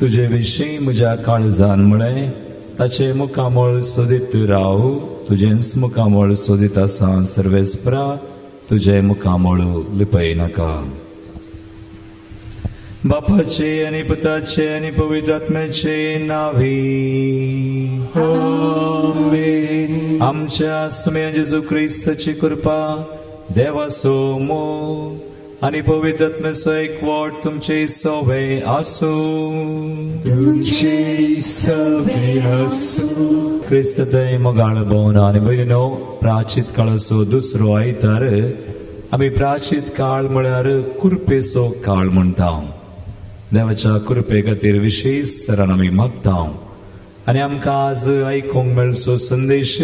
तुझे विषयी म्हज्या काळजान म्हळें, ताचे मुखामोळ सोदीत राव. तुजेंच मुखामोळ सोदीत आसा सर्वेस्परा, तुझे मुखामोळ लिपय नाका. बापाचे आनी पुताचे आनी पवित्र आत्म्याचे नावी. आमेन. आमच्या सुम्या जेजू क्रिस्ताची कृपा, देवाचो मोग आनी पवित्र आत्म्याचो एकवट तुमचे सवे आसूं. तुमचे सवे आसूं. क्रिस्त दय मोगाळ भोवना आनी भयणीनो, प्राचीत काळाचो दुसरो आयतार आमी प्राचीत काळ म्हळ्यार कुरपेचो काळ म्हणटा. देवाच्या कृपे खातीर विशेश तरान आमी मागता आनी आमकां आज आयकूंक मेळचो संदेश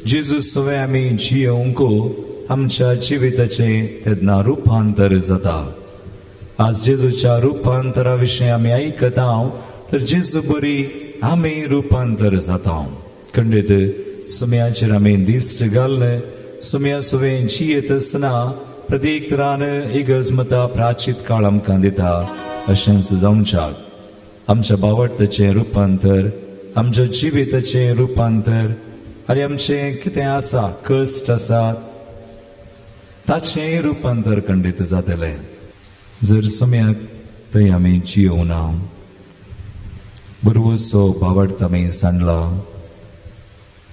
जेजू सवे आमी जियोंक आमच्या जिविताचे तेन्ना रुपांतर जाता. आज जेजूच्या रुपांतरा विशीं आमी आयकता तर जेजू बरी आमी रुपांतर जाता. खंडीत सुम्याचेर आमी दिश्ट घालन सुम्या सवे जियेत आसतना प्रत्येक तरान इगर्जमता प्राचीत काळ आमकां दिता. अशेंच जावच्याक आमच्या बावडताचें रुपांतर, आमच्या जिविताचें रुपांतर आनी आमचें कितें आसा, कश्ट आसात, ताचें रुपांतर खंडीत जातलें जर सुम्याक थंय आमी जियोना. बरोवचो बावडता आमी सांडला.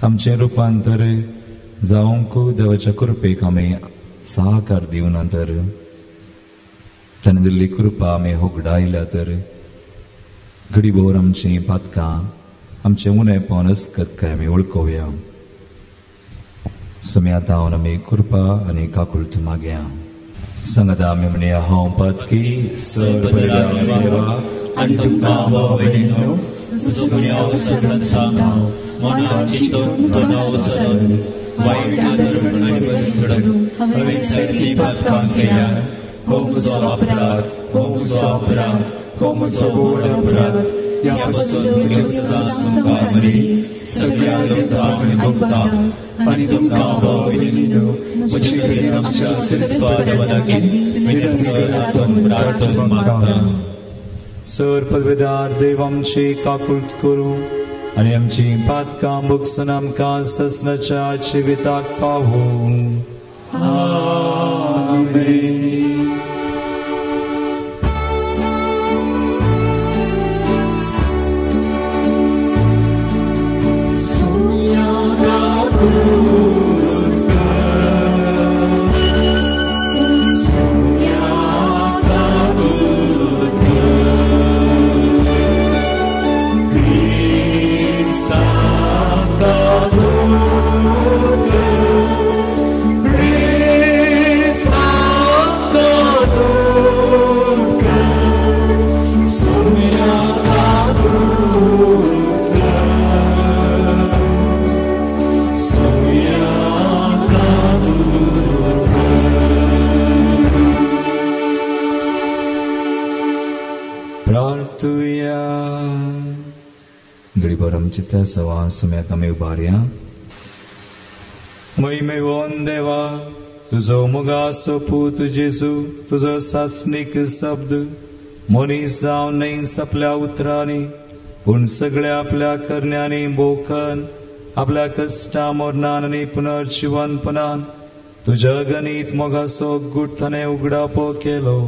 आमचें रुपांतर जावंक देवाच्या कृपेक आमी सहकार दिवना तर ताणें दिल्ली कृपा आमी होगडायल्या तर घडीभर आमचीं पातकां, आमचें उणेपण अस्कतकाय आमी वळखुया. सुम्यात हांव आमी कृपा आनी काकुळट मागया. सांगता आमी म्हणया, हांव पातकी सर देवा आनी तुमकां भयणीनो, सुम्या वचन सांगा मनात चिंतून तोंडां वचन वायट आदर वचन हांवें सारकी पातकां केल्यार हो म्हजो अपराध, हो म्हजो अपराध, हो म्हजो व्हड अपराध. ह्या पासून देवस्तां संपार मरी सगळ्या लोकांक आनी भक्तांक आनी तुमकां भयणीनो, म्हजे कडेन आमच्या सिरस्वा देवा लागीं विनंती करात प्रार्थना मागता. सर पदवेदार देव आमची काकुळट करूं आनी आमची पातकां भोगसून आमकां ससनाच्या जिविताक पावूं. आमेन. चित्ता सवा सुम्याक आमी उबारया. महिमेवोन देवा, तुजो मुगासो पूत जेजू, तुजो सासनीक शब्द मनीस जावन नाहीच आपल्या उतरांनी पूण सगळ्या आपल्या करण्यांनी बोखन आपल्या कष्टा मरणान आणि पुनर्जीवनपणान तुझ्या गणित मोगाचो गुढताने उगडापो केलो.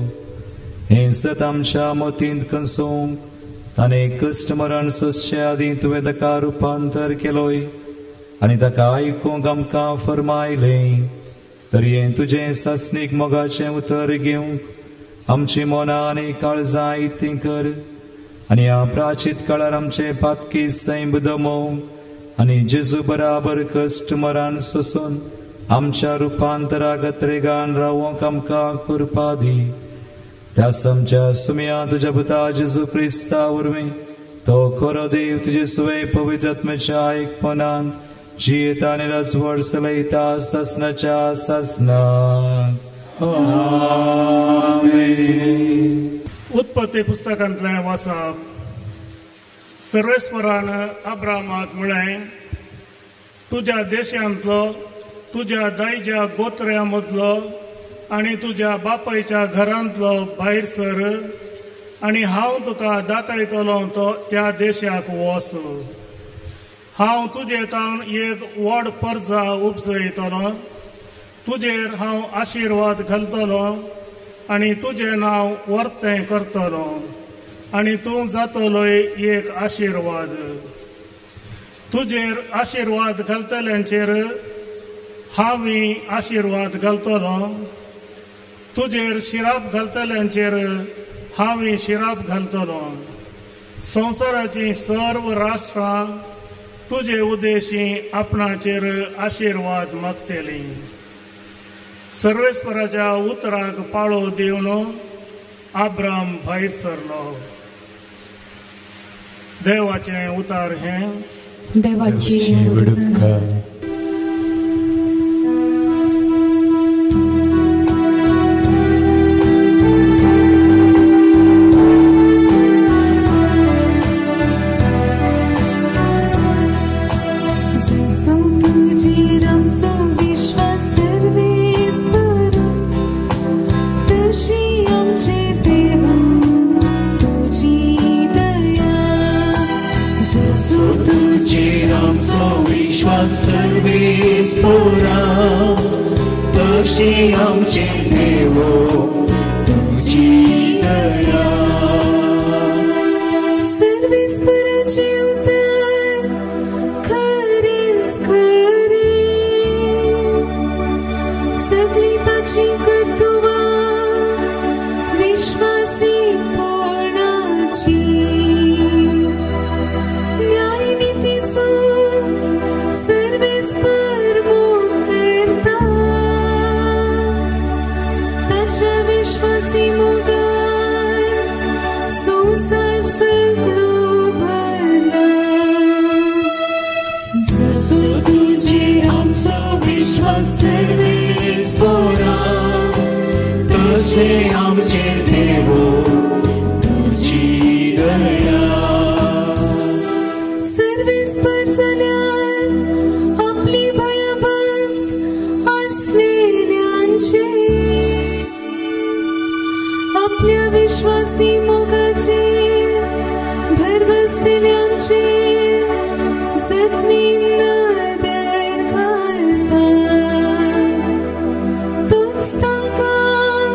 हे सत आमच्या मोतींत कंसूंक ताणे कष्ट मरण सोसचे आदी तुवें ताका रुपांतर केलोय आनी ताका आयकूंक आमकां फरमायलें. तरी हे तुजें सासणीक मोगाचें उतर घेवंक आमची मोनां आनी काळजां इती कर आनी ह्या प्राचीत काळार आमचे पातकी सैम दमोवंक आनी जेजू बराबर कश्ट मरण सोसून आमच्या रुपांतरा गत्रेगान रावोंक आमकां कृपा दी. त्या आमच्या सुमया तुज्या पुता जेजू क्रिस्ता वरवीं तो खरो देव तुजे सुवे पवित्र आत्म्याच्या आयकपणान जियेता आनी राजवट चलयता सासणाच्या सासणाक. उत्पत्ती पुस्तकांतलें वाचप. सर्वेस्परान अब्रामाक म्हळें, तुज्या देशांतलो, तुज्या दायज्या गोत्र्या मदलो आनी तुज्या बापायच्या घरांतलो भायर सर आनी हांव तुका दाखयतलो तो त्या देशाक वच. हांव तुजे तावन एक व्हड पर्जा उपजयतलो, तुजेर हांव आशिर्वाद घालतलो आनी तुजें नांव वर्तें करतलो आनी तूं जातलोय एक आशिर्वाद. तुजेर आशिर्वाद घालतल्यांचेर हांवूय आशिर्वाद घालतलो, तुजेर शिराप घालतल्यांचेर हांवूय शिराप घालतलो. संवसाराची सर्व राष्ट्रां तुजे उद्देशी आपणाचेर आशिर्वाद मागतली. सर्वेस्पराच्या उतराक पाळो दिवन अब्राम भायर सरलो. देवाचें उतार हें. देवाची तशी आमचे देवो तुझी दया. सर्वेस्पराचे उतर खरेच खरे, सगळी ताची कर्तुवा विश्वासी पोणाची. न्याय नीतीचो सर्वेस्पर मोग करता, ताच्या विश्वासी मोगार संसार सगळो भरला. जसो तुजेर आमचो विश्वास सर्वेस्परा, तशे आमचे देवो तुझी दया. सर्वेस्पर जाल्यार आपली भयभंत आसलेल्यांचे, आपल्या विश्वासी मोगाचेर भरवसलेल्यांचेर जतनीन नदर घालता. तोच तांकां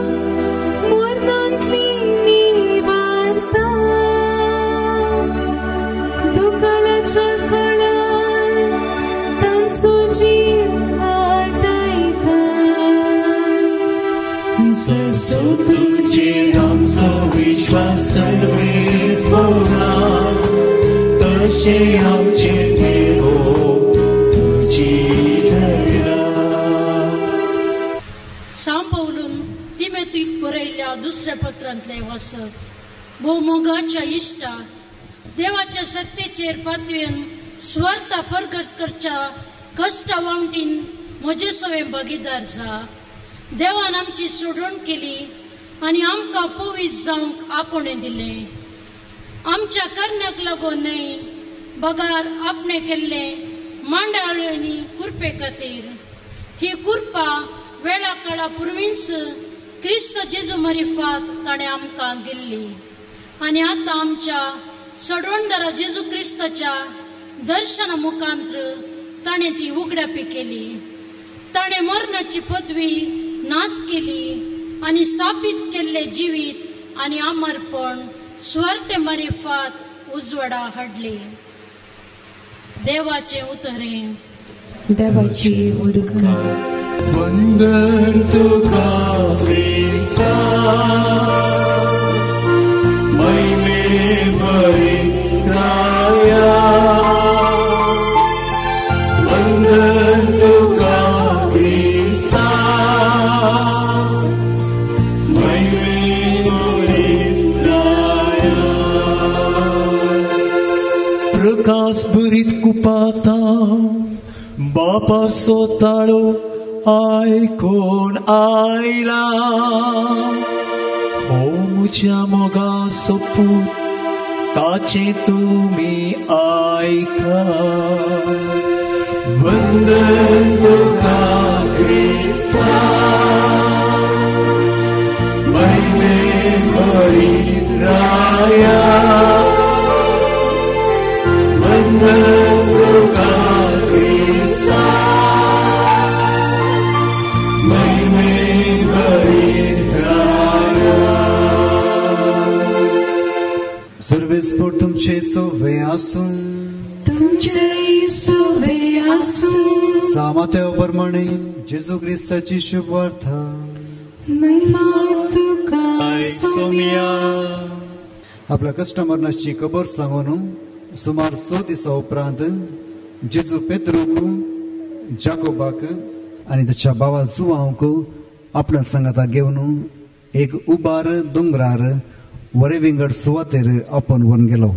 मरणांतली निवारता. दुकाळाच्या काळार तांचो जीव वाटायता. जसो तुजेर आमचो विश्वास सर्वेस्परा, तशे आमचे देवो तुझी दया. सांपवलून तिमेतीक बरयल्ल्या दुसऱ्या पत्रांतले वचप. भोवमोगाच्या इश्टा, देवाच्या सत्तेचेर पातळेन स्वार्थ परगट करच्या कश्टा वांगडीन म्हजे सवे भागीदार जा. देवान आमची सोडवण केली आनी आमकां पवित्र जावंक आपणे दिलें. आमच्या करण्याक लागून न्हय, बगार आपणे केल्ले मांडाळ्यांनी कुरपे खातीर. ही कुरपा वेळा काळा पुर्वीच क्रिस्त जेजू मरिफात ताणें आमकां दिल्ली आनी आतां आमच्या सडवणदारा जेजू क्रिस्ताच्या दर्शना मुखांतर ताणे ती उघड्यापी केली. ताणे मरणाची पदवी नाश केली आणि स्थापित केले जीवित आणि अमरपण स्वर्ते मारिफात उजवडा हाडले. देवाचे उतरे. देवाची उडका. वंदन तुका ख्रिस्ता, महिमे भरी राया. वंदन तुका ख्रिस्ता, महिमे भरी राया. प्रकाश भरीत कुपाता बापा सोताळो आयकोन आयला. हो मुझ्या मोगाचो पूत, ताचे तुम्ही ऐका. वंदन तुका ख्रिस्ता, महिमे भरीत राया. वंदन तुका ख्रिस्ता, सर्वेस्पोर तुमचे सोवे आसूं. तुमचे सोवे आसूं. सामात्या प्रमाणे जेजू ख्रिस्ताची शुभ वार्ता. महिमा तुका सोम्या. आपल्या कस्टमरनाची खबर सांगून सुमार 6 दिसा उपरांत जेजू पेद्रूक, जाकोबाक आणि त्याच्या भावा जुआंक आपल्या संगाता घेवन एक उबार दोंगरार वरे विंगड सुवातेर आपण व्हरून गेलो.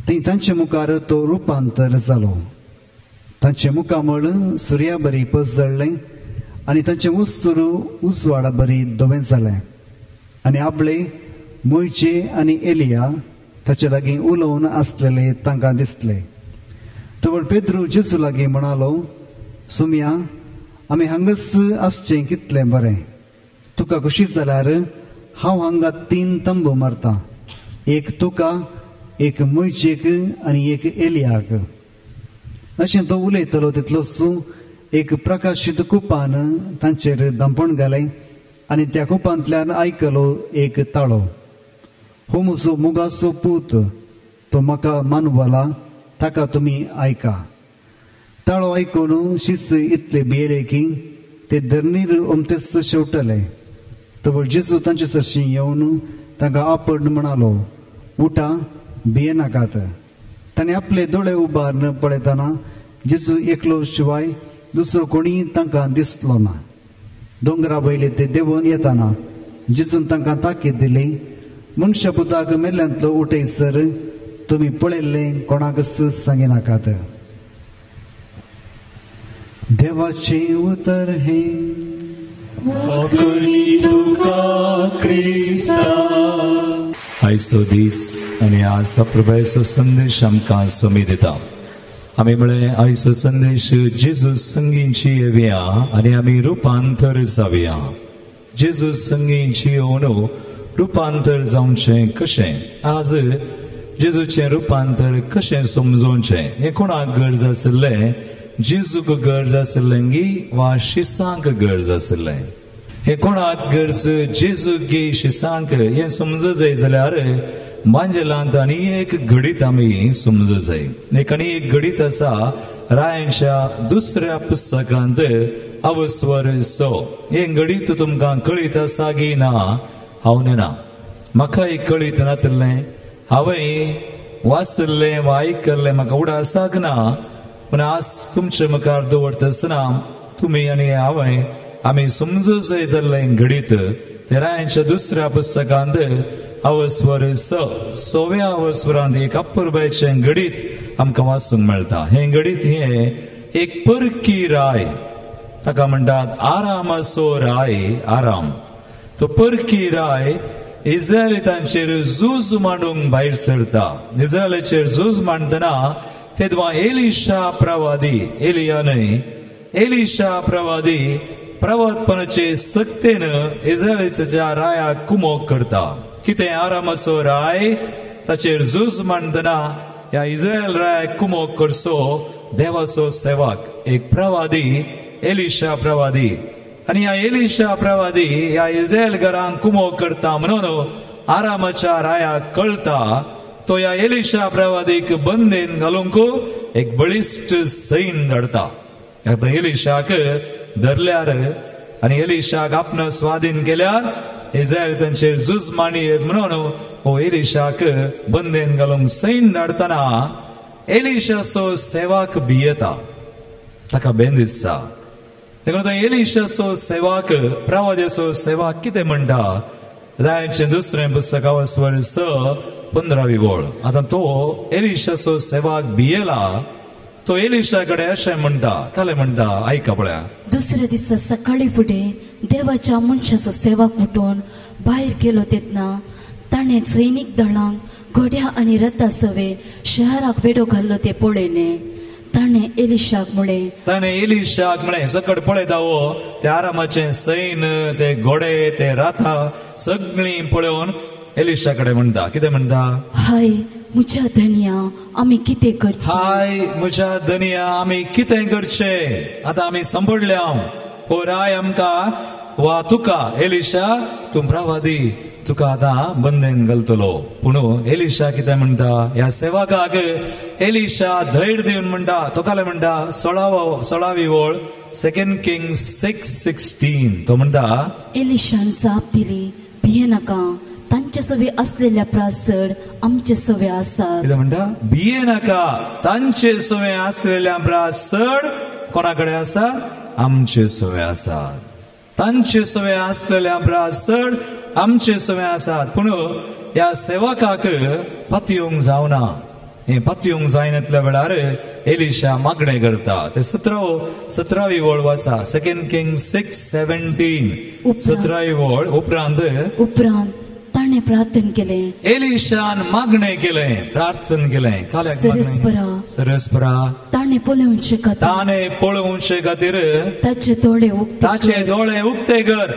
थंय तांचे मुखार तो रुपांतर जालो. तांचे मुखामळ सुर्या बरी पसजळ्ळें आनी तांचे वस्तूर उजवाडा बरी धवें जालें. आनी आपले मोयचे आनी एलिया ताचे लागीं उलोवन आसलेले तांकां दिसले. तवळ पेद्रू जेजू लागीं म्हणालो, सुम्या, आमी हांगाच आसचें कितलें बरें. तुका खुशी जाल्यार हांव हांगा 3 तंबू मारता, एक तुका, एक मोयचेक आनी एक एलियाक. अशें तो उलयतलो तितलोच एक प्रकाशीत कुपान तांचेर दंपण घालें आनी त्या कुपांतल्यान आयकलो एक ताळो. हो म्हजो मोगाचो पूत, तो म्हाका मानवला, ताका तुमी आयका. ताळो आयकून शीस इतले भियेले की ते धरणीर ओमतेच शेवटले. तवळ जेजू तांचे सरशी येवन तांकां आपड म्हणालो, उठा, भिये नाकात. ताणें आपले दोळे उबारून पळयतना जेजू एकलो शिवाय दुसरो कोणी तांकां दिसलो ना. दोंगरा वयले ते देंवून येताना जेजून तांकां ताकीद दिली, मनशा पुताक मेल्यांतलो उठयसर तुमी पळयल्लें कोणाकच सांगिनाकात. देवाचे उतर हे. आयचो दीस आनी आज प्रभुचो संदेश आमकां सोमी दिता. आमी म्हळें आयचो संदेश जेजू संगींची येवया आनी आमी रुपांतर जावया. जेजू संगींची येवन रुपांतर जावचें कशें. आज जेजूचें रुपांतर कशें समजोवचें हें कोणाक गरज आसलें. जेजूक गरज आसलें गी वा शिसांक गरज आसलें. हें कोणाक गरज जेजूक गी शिसांक हें समज जाय जाल्यार मांजेलांत आनी एक घडीत आमी समज जाय. आनी एक घडीत आसा रायांच्या 2ऱ्या पुस्तकांत अवस्वर 6. हें घडीत तुमकां कळीत आसा गी ना हांव नेना. म्हाकाय कळीत नातलें. हांवें वाचलें वा आयकल्लें म्हाका उडासाक ना. पूण आज तुमचे मुखार दवरतना तुमी आनी हांवें आमी समजूं जाय जाल्लें घडीत ते रायांच्या 2ऱ्या पुस्तकांत अवस्वर 6व्या अवस्वरांत एक अपुर्बायेचें घडीत आमकां वाचूंक मेळटा. हें घडीत हें एक परकी राय, ताका म्हणटात आरामाचो राय. आराम तो परकी राय इस्रायलितांचेर झूज मांडूंक भायर सरता. इस्रायलाचेर झूज मांडतना तेदवा एलिशा प्रवादी, एलिया न्हय, एलिशा प्रवादी प्रवादपणाचे सक्तेन इस्रायलाच्या रायाक कुमोक करता. कितें आरामाचो राय ताचेर झूज मांडतना ह्या इस्रायल रायाक कुमोक करचो देवाचो सेवक एक प्रवादी एलिशा प्रवादी आणि ह्या एलिशा प्रवादी ह्या इस्रायल घरांक कुमो करता म्हणून आरामाच्या रायाक कळता तो ह्या एलिशा प्रवादीक बंदेन घालूंक एक बळिश्ट सैन धाडता. आता एलिशाक धरल्यार आणि एलिशाक आपण स्वाधीन केल्यार इस्रायल तांचेर झूज मांडयेत म्हणून हो एलिशाक बंदेन घालूंक सैन धाडतना एलिशाचो सेवक भियेता, ताका भेंड दिसता. देखून तो एलिशाचो सेवक प्रवाद्याचो सेवक कितें म्हणटा रायांचें दुसरें पुस्तक वर्स 15वी ओळ. आता तो एलिशाचो सेवक भियेला तो एलिशा कडेन अशें म्हणटा, काले म्हणटा आयका पळया. दुसऱ्या दिसा सकाळी फुडें देवाच्या मनशाचो सेवक उठून भायर गेलो तेन्ना ताणें सैनीक दळांक घोड्या आनी रथा सवे शहराक वेडो घाल्लो ते पळयलें. ताणें एलिशाक म्हळें सकट पळयता वो ते आरामाचें सैन ते घोडे ते रथा सगळीं पळोवन एलिशा कडेन म्हणटा, कितें म्हणटा, हाय म्हज्या धनिया आमी कितें करचें, हाय म्हज्या धनिया आमी कितें करचें, आतां आमी सांपडल्या. हो राय आमकां वा तुका एलिशा तूं प्रवादी तुका आतां बंदेन घालतलो. पूण एलिशा कितें म्हणटा ह्या सेवकाक एलिशा धैर्य दिवन म्हणटा, तो काले म्हणटा 16वी ओळ 2 Kings 6:16 तो म्हणटा एलिशान जाप दिली, भिये नाका, तांचे सवे असलेल्या प्रासड आमचे सवे आसात. कितें म्हणटा, भिये नाका, तांचे सवे असलेल्या प्रासड कोणाकडे आसा, आमचे सवे आसात. तांचे सवे असलेल्या प्रासड आमचे सवे आसात. पूण ह्या सेवकाक पातयेवंक जावना. हे पातयेवंक जायनातल्या वेळार एलिशा मागणें करता. ते 17वी ओळ वाचा 2 Kings 6:17 17वी ओळ उपरांत ताणें प्रार्थना केलें, एलिशान मागणें केलें, प्रार्थना केलें. काल्याक सरस्परा ताणें पळोवचे खातीर ताचे दोळे उक्ते कर.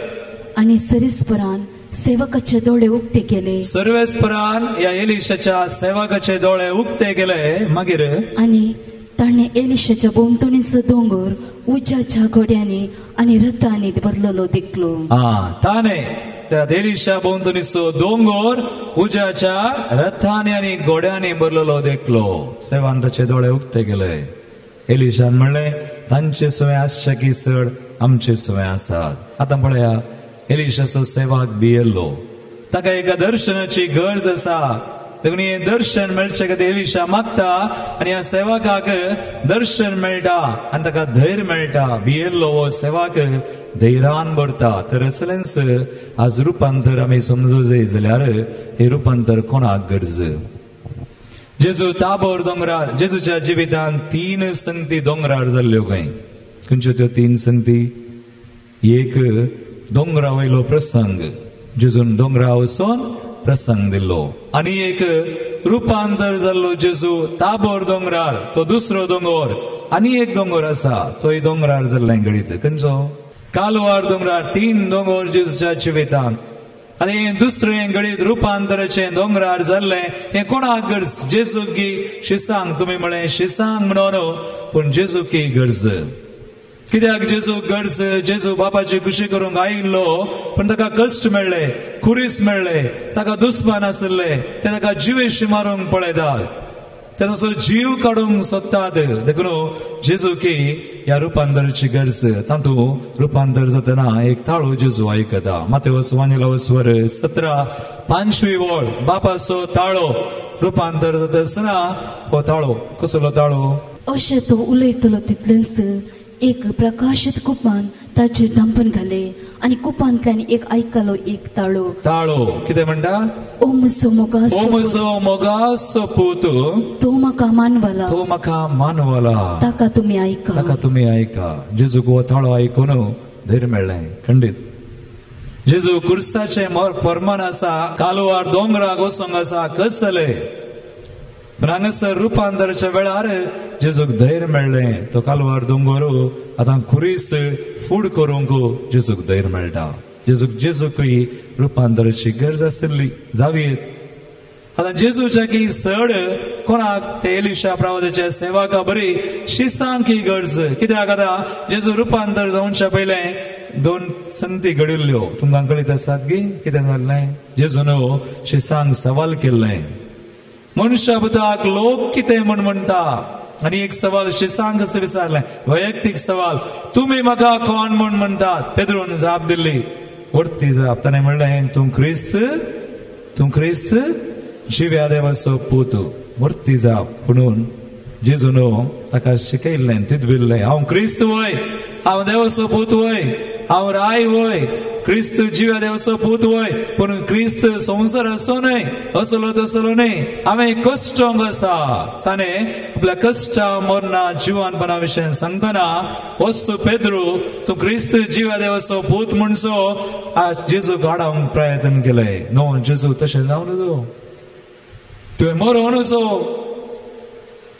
आनी सरिस्परान सेवकाचे दोळे उक्ते केले. सर्वेस्परान या एलिशाच्या सेवकाचे दोळे उक्ते केले. मागीर आनी ताणें एलिशाच्या भोंवतणीचो दोंगर उज्याच्या घोड्यांनी आनी रथांनी भरलेलो दिसलो. ताणें त्या एलिशा भोंवतणीचो दोंगर उज्याच्या रथांनी आनी घोड्यांनी भरलेलो देखलो. सेवान ताचे दोळे उक्ते केले. एलिशान म्हणलें तांचे सवे आसचे की चड आमचे सवे आसात. आतां पळया एलिशाचो सेवक भियेल्लो, ताका एका दर्शनाची गरज आसा. देखून हे दर्शन मेळचे खातीर एलिशा मागता आनी ह्या सेवकाक दर्शन मेळटा आनी ताका धैर्य मेळटा. भियेल्लो हो सेवक धैर्यान भरता. तर एक्सलन्स आज रुपांतर आमी समजूं जाय जाल्यार हे रुपांतर कोणाक गरज. जेजू ताबोर दोंगरार जेजूच्या जिवितान 3 संगती दोंगरार जाल्ल्यो. खंयच्यो त्यो 3 संगती? एक दोंगरा वयलो प्रसंग, जेजून दोंगरा वचून प्रसंग दिल्लो. आनी एक रुपांतर जाल्लो जेजू ताबोर दोंगरार, तो दुसरो दोंगर. आनी एक दोंगर आसा तोय दोंगरार जाल्लें घडीत. खंयचो? कालवार दोंगरार. 3 दोंगर जेजूच्या जिवितान. आनी हे दुसरें घडीत रुपांतराचें दोंगरार जाल्लें. हे कोणाक गरज? जेजू की शिसांक. तुमी म्हळें शिसांक म्हणून, पूण जेजू की गरज. कित्याक जेजू गरज? जेजू बापाची खुशी करूंक आयिल्लो, पण ताका कश्ट मेळ्ळे, खुरीस मेळ्ळे, ताका दुस्मान आसले, ते ताका जिवेशी मारूंक पळयतात, ते ताचो जीव काडूंक सोदतात. देखून जेजू की ह्या रुपांतराची गरज. तातूंत रुपांतर जातना एक ताळो जेजू आयकता. मातेवस वांजेलावस्वर 17:5वी ओळ. बापाचो ताळो रुपांतर जाता आसतना हो ताळो कसलो ताळो? अशें तो उलयतलो तितलेंच एक प्रकाशीत कुपान ताचे धांपण घाले आनी कुपांतल्यान एक आयकलो एक ताळो. कितें म्हणटा? ओ म्हजो मोगासो पूत, तो म्हाका मानवाला, ताका तुमी आयका. जेजूक हो ताळो आयकून धैर्य मेळ्ळें. खंडीत जेजू कुर्साचे फर्मान आसा, कालवार दोंगराक वचोंक आसा, कस जालें. पण हांगासर रुपांतराच्या वेळार जेजूक धैर्य मेळ्ळें. तो कालवार दोंगर आतां खुरीस फूड करूंक जेजूक धैर्य मेळटा. जेजूकय रुपांतराची गरज आसली. जावीत आता जेजूच्या की सड कोणाक ते एलिशा प्रवादाच्या सेवाका बरी शिसांक ही गरज कित्याक आतां जेजू रुपांतर जावच्या पयले 2 संगती घडिल्ल्यो तुमकां कळीत आसात की कितें जाल्लें जेजून शिसांक सवाल केल्लें मनुष्या बुताक लोक कितें म्हणटा आनी एक सवाल शिसांक विचारलें वैयक्तीक सवाल तुमी म्हाका कोण म्हणटात पेद्रोन जाप दिल्ली वरती जाप ताणें म्हणलें तूं क्रिस्त जिव्या देवाचो पूत वरती जाप म्हणून जेजून ताका शिकयल्लें तिदविल्लें हांव क्रिस्त वय हांव देवाचो पूत वय हांव राय वय क्रिस्त जिव्या देवाचो पूत वय पूण क्रिस्त संवसार असो न्हय असलो तसलो न्हय हांवें कश्टांक आसा ताणें आपल्या कश्टा मरणा जिवानपणा विशयी सांगतना वस्सो पेद्रू तूं क्रिस्त जिव्या देवाचो पूत म्हणसो आज जेजूक हाडूंक प्रयत्न केले नो जेजू तशें जावं नजो तुवें मरो नजो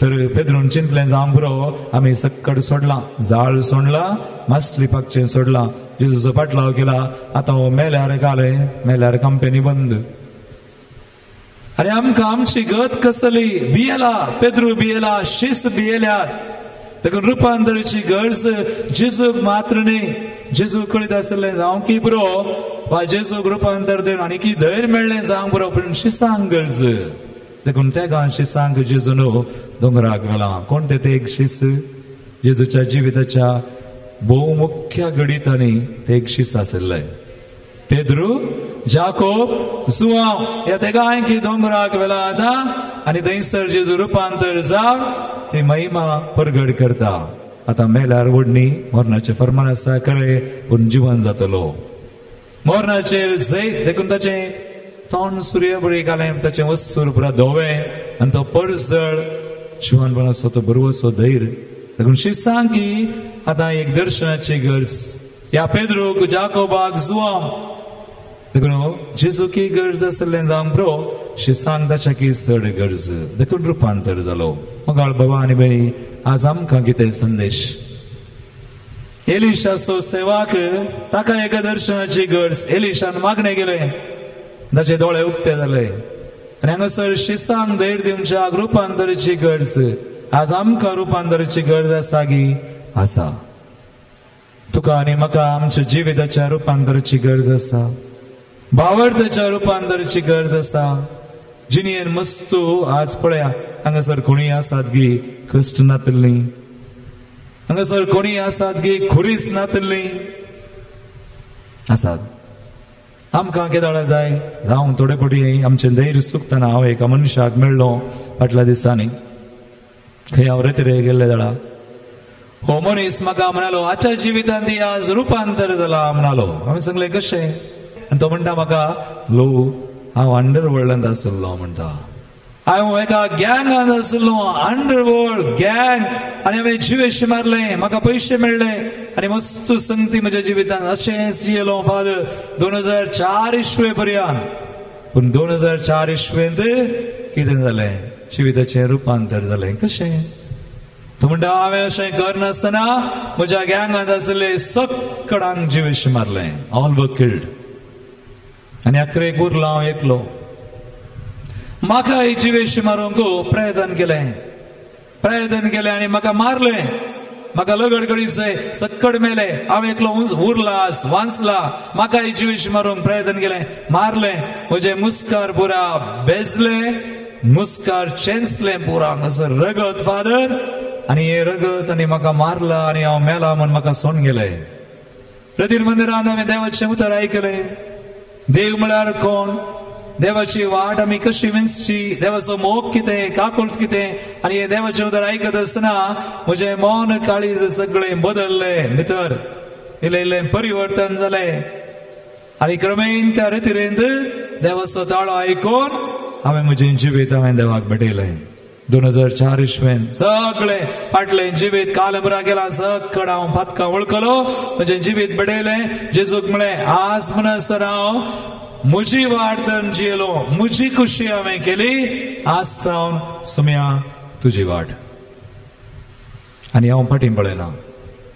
तर पेद्रून चिंतलें जावंक बरो आमी सक्कड सोडलां जाळ सोडलां मासली पाकचें सोडलां जेजूचो पाटलाव केला आतां हो मेल्यार मेल्यार कंपनी बंद आनी आमकां आमची गत कसली भियेला पेद्रू भियेला शिस भियेल्यात देखून रुपांतराची गरज जेजूक मात्र न्ही जेजू कळीत आसलें जावं की बरो वा जेजूक रुपांतर दिवन आनी की धैर्य मेळ्ळें जावंक बरो पूण शिसांक गरज देखून त्या शिसांक जेजून दोंगराक गेला कोण ते एक शिस जेजूच्या जिविताच्या भोव मुख्य घडीतांनी ते एक शिस आसलें पेद्रू जाकोब जुआंव ह्या तेगांय की दोंगराक वेला आतां आनी थंयसर जेजू रुपांतर जावन ती महिमा परगट करता आतां मेल्यार वडणी मरणाचें फर्मान आसा खरें पूण जिवन जातलो मरणाचेर जैत देखून ताचें तोंड सूर्यबळी घालें ताचें वस्तूर पुरा धोवें आनी तो परजळ जिवनपणाचो तो बरोवचो धैर्य देखून शिसांक की आतां एक दर्शनाची गरज ह्या पेद्रूक जाकोबाक जुआंव देखून जेजूकी गरज आसलें जावंक बरो शिसांक ताच्या की चड गरज देखून रुपांतर जालो मोगाळ बाबा आनी भयणी आज आमकां कितें संदेश एलिशाचो सेवाक ताका एका दर्शनाची गरज एलिशान मागणें केलें ताचे दोळे उक्ते जाले आनी हांगासर शिसांक धैर्य दिवच्या रुपांतराची गरज आज आमकां रुपांतराची गरज आसा की आसा तुका आनी म्हाका आमच्या जिविताच्या रुपांतराची गरज आसा भावार्थाच्या रुपांतराची गरज आसा जिणेन मस्तू आज पळया हांगासर कोणी आसात गी कश्ट नातल्ली हांगासर कोणी आसात गी खुरीस नातल्ली आसात आमकां केदाळा जाय जावं थोडे पटी आमचें धैर्य चुकतना हांव एका मनशाक मेळ्ळो फाटल्या दिसांनी खंय हांव रेतीरे गेल्ले दाडा हो मनीस म्हाका म्हणालो आजच्या जिवितांत आज रुपांतर जाला म्हणालो हांवें सांगलें कशें आनी तो म्हणटा म्हाका लो हांव अंडरवर्ल्डांत आसलो म्हणटा हांव एका गँगांत आसलो अंडरवर्ल्ड गँग आनी हांवें जिवेश मारलें म्हाका पयशे मेळ्ळे आनी मस्त संगती म्हज्या जिवितांत अशेंच जियेलो फादर 2004 इस्वे पर्यंत पूण 2004 इस्वेंत कितें जालें जिविताचें रुपांतर जालें कशें तो म्हणटा हांवें अशें करनासतना म्हज्या गँगांत आसले सक्कडांक जिवेश मारलें ऑल वर किल्ड आनी अकरेक उरलो हांव एकलो म्हाका जिवेश मारूंक प्रयत्न केलें आनी म्हाका मारलें म्हाका लगड कडिसय सक्कड मेले हांव एकलो उरला वांचला म्हाका जिवेश मारूंक प्रयत्न केलें मारलें म्हजें मुस्कार पुरा बेजलें मुस्कार चेंचलें पुरा हांगासर रगत फादर आनी हे रगत आनी म्हाका मारला आनी हांव मेला म्हूण म्हाका सोन गेलें प्रतीर मंदिरांत हांवें देवाचें उतर आयकलें देव म्हळ्यार कोण देवाची वाट आमी कशी विंचची देवाचो मोग कितें काकुळट कितें आनी हे देवाचें उतर आयकत आसतना म्हजें मन काळीज सगळें बदललें भितर इल्लें परिवर्तन जालें आनी क्रमेन त्या रितीरेंत देवाचो ताळो आयकून हांवें म्हजें जिवीत हांवें देवाक भेटयलें 2004 इस्वेन सगळें फाटलें जिवीत कालबरा गेला सक्कड हांव पातकां वळखलो म्हजें जिवीत भेटयलें जेजूक म्हळें आज म्हणसर हांव म्हजी वाट धरून जियेलो म्हजी खुशी हांवें केली आज सावन सुम्या तुजी वाट आनी हांव फाटीं पळयना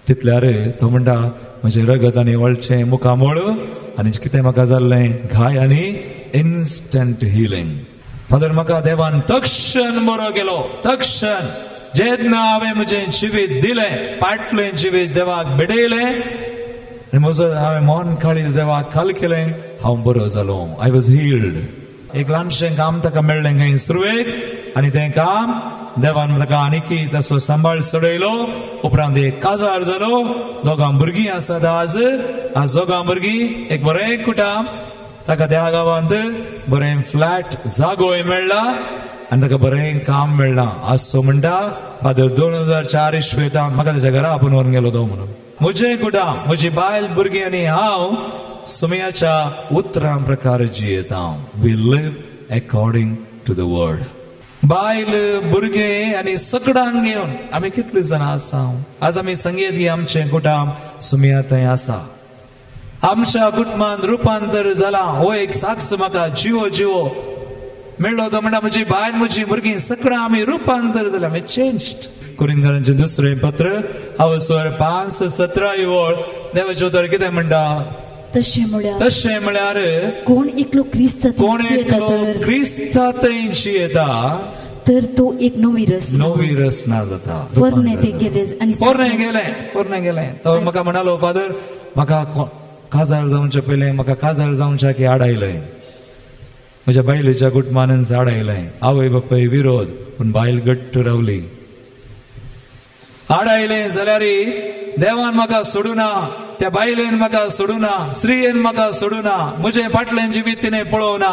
तितल्यार तो म्हणटा म्हजें रगत आनी वळचें मुखामोळ आनी कितें म्हाका जाल्लें घाय आनी इन्स्टंट हिलींग फादर म्हाका देवान तक्षण बरो केलो, तक्षण जेन्ना हांवें म्हजें जिवीत दिलें, पाटलें जिवीत देवाक भेटयलें आनी म्हजो हांवें मन काळीज देवाक खाल केलें, हांव बरो जालो. I was healed. एक ल्हानशें काम ताका मेळ्ळें खंय सुरवेक आनी तें काम देवान ताका आनीक ताचो सांबाळ चडयलो. उपरांत एक काजार जालो. दोगां भुरगीं आसात आज दोगां भुरगीं, एक बरें कुटुंब. ताका त्या गांवांत बरें फ्लॅट जागोय मेळ्ळा आनी ताका बरें काम मेळ्ळां. आज तो म्हणटा फादर 2004 इस्वेंत म्हाका ताच्या घरा आपूण व्हरून गेलो तो म्हणून. म्हजें कुटुंब, म्हजी बायल, भुरगीं आनी हांव सुमयाच्या उतरां प्रकार जियेता. We live according to the word. बायल, भुरगे आनी सगळ्यांक घेवन आमी कितले जाणां आसा. आज आमी संगीत ही आमचें कुटुंब सुमया थंय आसा. आमच्या कुटुंबांत रुपांतर जालां. हो एक साक्ष म्हाका जिवो जिवो मेळ्ळो. तो म्हणटा म्हजी बायल, म्हजी भुरगीं सगळां आमी रुपांतर जाल्यां, आमी चेंज्ड. कुरिंथांचें दुसरें पत्र 5:17 वळ देवाचें उतर कितें म्हणटा? तशें म्हळ्यार कोण एकलो क्रिस्तांत जियेता तर तो एक नवी रचना जाता. पोरणे गेलें. तो म्हाका म्हणालो फादर म्हाका काजार जावचे पयलें म्हाका काजार जावच्या की आडायलें. म्हज्या बायलेच्या कुटुंबान आडायलें. आवय बापाय विरोध, पूण बायल घट्ट रावली. आडायलें जाल्यार देवान म्हाका सोडूना, त्या बायलेन म्हाका सोडूना, स्त्रियेन म्हाका सोडूना. म्हजें फाटलें जिवीत तिणें पळोवना,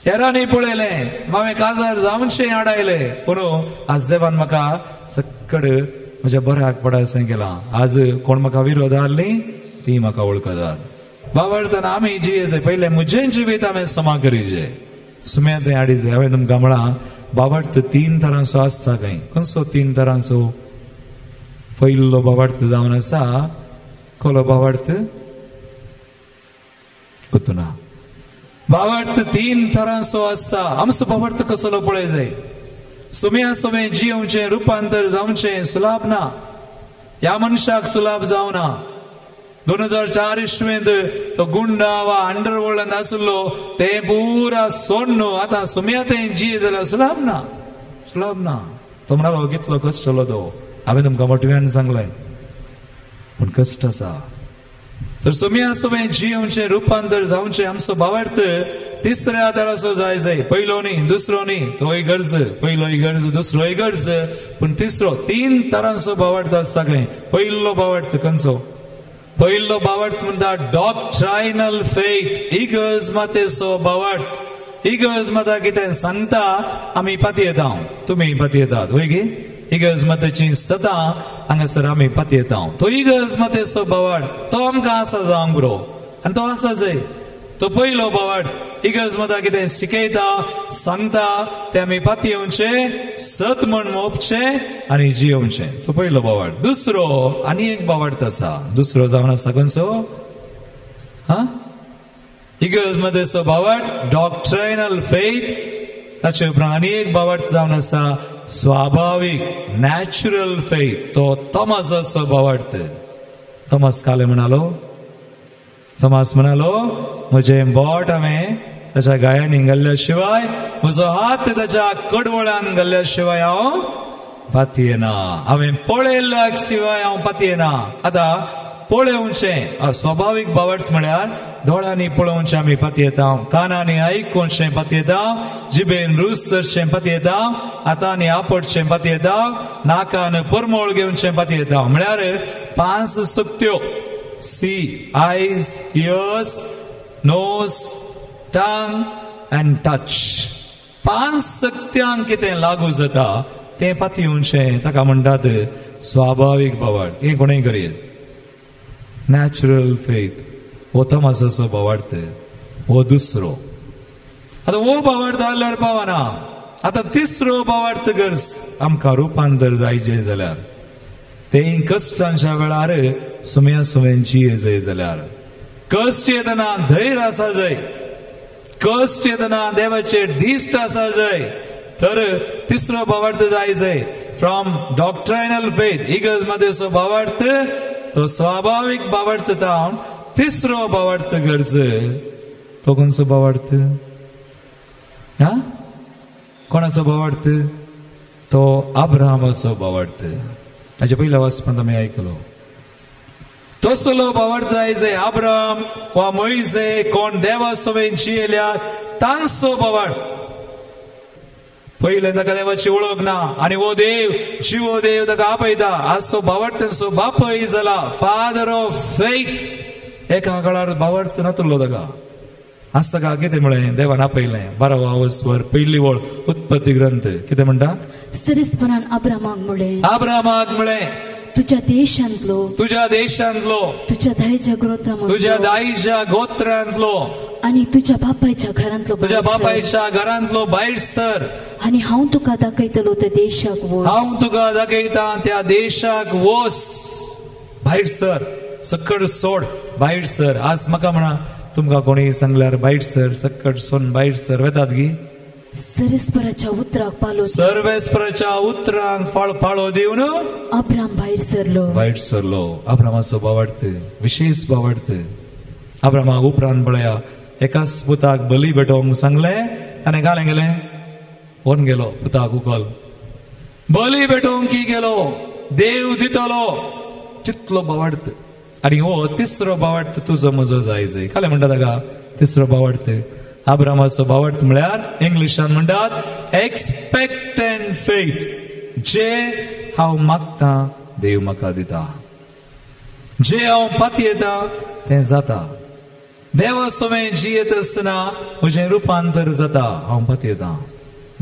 हेरांनी पळयलें. हांवें काजार जावचें आडायलें, पूण आज देवान म्हाका सक्कड म्हज्या बऱ्याक पडायसें केलां. आज कोण म्हाका विरोध हाडली ती म्हाका वळखतात. बाबडतना आमी जियेचे पयलें म्हजें जिवीत हांवें समा करीचें. सुम्या तें हाडीचें. हांवें तुमकां म्हळां बाबड 3 तरांचो आसता खंय. खंयचो 3 तरांचो? पयलो बाबड जावन आसा कोलो बाबड कुतुना. बाबड 3 तरांचो आसता. आमचो बाबड कसलो पळय जाय. सुम्या सोमें जियोवचें, रुपांतर जावचें सुलाभ ना. ह्या मनशाक सुलाभ जावना. 2004 इस्वेंत तो गुंडा वा अंडरवर्ल्डांत आसलो तें पुरा सोडून आतां सुम्या तें जिये जाल्यार सुलाभ ना. तो म्हणालो कितलो कश्ट जालो तो. हांवें तुमकां मोटिव्यान सांगलें, पूण कश्ट आसा. तर सुम्या सोमें जियोवचें, रुपांतर जावचें आमचो भावार्थ तिसऱ्या तराचो जाय. पयलो न्ही, दुसरो न्ही. तो इगर्ज, पयलो इगर्ज, दुसरो इगर्ज, पूण तिसरो 3 तरांचो भावार्थ आसता खंय. पयलो भावार्थ खंयचो? पयलो भावार्थ म्हणटा डॉक्ट्रायनल फेथ. इगर्ज मातेचो भावार्थ. इगर्ज माता कितें सांगता आमी पातयेता. तुमी पातयेतात वय गे. इगर्ज मातेची सदां हांगासर आमी पातयेता. तो इगर्ज मातेचो भावार्थ तो आमकां आसा जावंक बरो, आनी तो आसा जाय. तो पयलो भावार्थ. इगर्ज माता कितें शिकयता, सांगता तें आमी पातयेवचें, सत म्हण मोपचें आनी जियोवचें. तो पयलो भावार्थ. दुसरो आनी एक भावार्थ आसा. दुसरो जावन आसा खंयचो? इगर्ज मातेचो भावार्थ डॉक्ट्रायनल फेथ. ताचे उपरांत आनी एक भावार्थ जावन आसा स्वाभाविक, नॅचरल फेथ. तो तोमासाचो भावार्थ. तोमास काले म्हणालो, तोमास म्हणालो म्हजें बोट हांवें ताच्या गायांनी घाल्ल्या शिवाय, म्हजो हात ताच्या कडवळ्यान घाल्ल्या शिवाय हांव पातयेना. हांवें पळयल्ल्या शिवाय हांव पातयेना. आतां पळोवचें स्वाभाविक भावार्थ म्हळ्यार दोळ्यांनी पळोवचें आमी पातयेता, कानांनी आयकुचें पातयेता, जिबेन रूच धरचें पातयेता, हातांनी आपटचें पातयेता, नाकान परमोळ घेवचें पातयेता. म्हळ्यार 5 सक्त्यो. See, eyes, ears, nose, tongue and touch. 5 सक्त्यांक कितें लागू जाता तें पातयेवचें. ताका म्हणटात स्वाभाविक भावार्थ. हें कोणें करीत. नॅचरल फेथ हो तोमासाचो भावार्थ. हो दुसरो. आतां हो भावार्थ जाल्यार पावना. आतां तिसरो भावार्थ जर आमकां रुपांतर जायचें जाल्यार तें कश्टांच्या वेळार सुम्या सुम्यांची जाय जाल्यार कश्ट येतना धैर्य आसा जाय. कश्ट येतना देवाचे दिश्ट आसा जाय. तर तिसरो भावार्थ जाय जाय. फ्रॉम डॉक्ट्रायनल फेथ इगर्ज मातेचो भावार्थ तो स्वाभाविक भावार्थ जावन तिसरो भावार्थ गरज. तो खंयचो भावार्थ? हा कोणाचो भावार्थ तो अब्राहमाचो भावार्थ ताच्या पहिल्या वचपांत आमी आयकलो तसलो भावार्थ जाय अब्राहम वा मोइजे कोण देवा सवेन जियेल्या तांचो भावार्थ पहिले ताका देवाची वळख ना आनी वो देव जिवो देव ताका आपयता आज तो भावार्थ तांचो बापय जाला फादर ऑफ फेथ एका काळार भावार्थ नातुरलो ताका आज ताका कितें म्हळें देवान आपयलें 12वा वसवर पयली वळ उत्पत्ती ग्रंथ कितें म्हणटा सरीसपरान अब्रामाक म्हळें तुझ्या देशांतलो तुझ्या दायच्या गोत्रांतलो आणि तुझ्या बापायच्या घरांतलो भायर सर आणि हांव तुका दाखयतलो त्या देशाक वच हांव तुका दाखयता त्या देशाक वच भायर सर सकड सोड भायर सर आज म्हाका म्हणा तुमकां कोणी सांगल्यार भायर सर सकड सोन भायर सर वेतात गी सर्वेस्पराच्या उतराक पाळो दिवन अब्राम भायर सरलो अब्रामाचो भावार्थ विशेष भावार्थ अब्रामाक उपरांत पळया एकाच पुताक बली भेटोवंक सांगलें ताणें घालें गेलें कोण गेलो पुताक उखल बली भेटोवंक की गेलो देव दितलो तितलो भावार्थ आनी हो तिसरो भावार्थ तुजो म्हजो जाय काले म्हणटा ताका तिसरो भावार्थ अब्रामाचो भावार्थ म्हळ्यार इंग्लिशान म्हणटात एक्सपेक्टंट फेथ जे हांव मागता देव म्हाका दिता जे हांव पातयेता तें जाता देवा समेन जियेत आसतना म्हजें रुपांतर जाता हांव पातयेता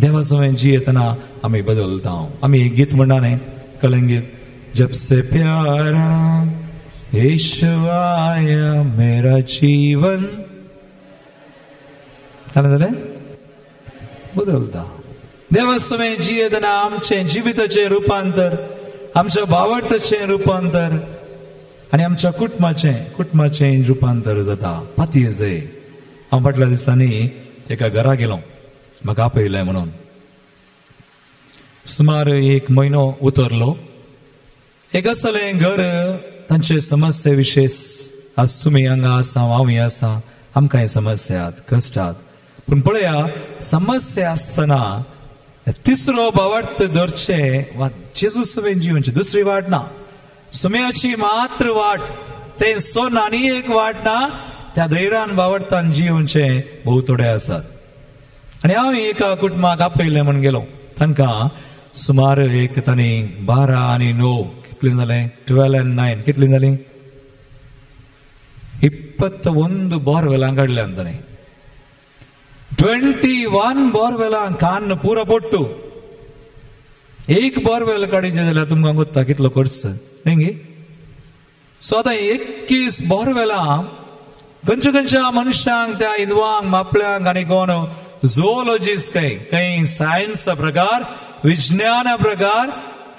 देवा समेन जियेतना आमी बदलता आमी एक गीत म्हणटा न्ही कलंगीत जब से प्यारा यीशु आया मेरा जीवन बदलता देवा समेन जियेतना आमचे जिविताचे रुपांतर आमच्या भावार्थाचे रुपांतर आणि आमच्या कुटुंबाचे रुपांतर जाता पातये जाय हांव फाटल्या दिसांनी एका घरा गेलो म्हाका आपयलें म्हणून सुमार 1 म्हयनो उतरलो एक असलें घर तांचे समस्ये विशेष आज तुमी हांगा आसा हांवूय आसा आमकांय समस्या कश्टात पूण पळया समस्या आसतना तिसरो भावार्थ धरचे वा जेजू सवेन जिवनची दुसरी वाट ना सुम्याची मात्र वाट ते सोन आनी एक वाट ना त्या धैर्यान भावार्थान जिवनचे भोव थोडे आसात आनी हांव एका कुटुंबाक आपयलें म्हण गेलो तांकां सुमार एक तांणी 12 आनी 9 कितली जालें 12 आनी 9 कितली जालीं 21 बोरवेलां काडल्यान तांणी 21 बोरवेलां कान्न पुरो पोट्टू एक बोरवेल काडीचे जाल्यार तुमकां कोत्ता कितलो खर्च न्ही सो आतां 21 बोरवेलां खंयच्या मनशांक त्या हिंदवांक मापल्यांक आनी कोण झुओलॉजिस्ट खंय सायन्सा प्रकार विज्ञाना प्रकार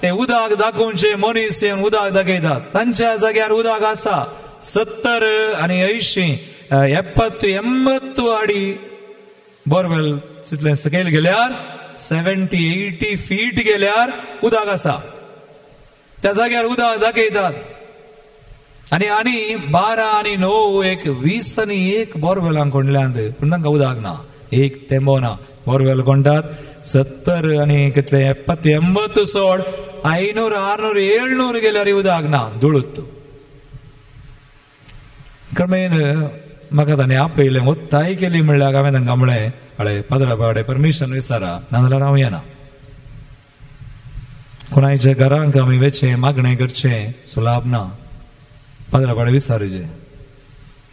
ते उदक दाखोवचे मनीस येवन उदक दाखयतात तांच्या जाग्यार उदक आसा 70 आनी 80 70 80 आडी बोरवेल तितलें सकयल गेल्यार 70-80 फीट गेल्यार उदक आसा त्या जाग्यार उदक दाखयतात आनी 12 आनी 9 एक 20 आनी 1 बोरवेलां कोंडल्यांत पूण तांकां उदक ना एक तेंबो ना बोरवेल कोंडटात 70 आनी कितले 70 80 सोड 500 600 700 गेल्यार उदक ना दुळूत क्रमेन म्हाका ताणें आपयलें वत्ताय केली म्हणल्यार हांवें तांकां म्हळें हळे पाद्राबाडे परमिशन विचारा नाजाल्यार हांव येना कोणाच्या घरांक आमी वेचें मागणें करचें सो लाभ ना पाद्राबाडे विचारचें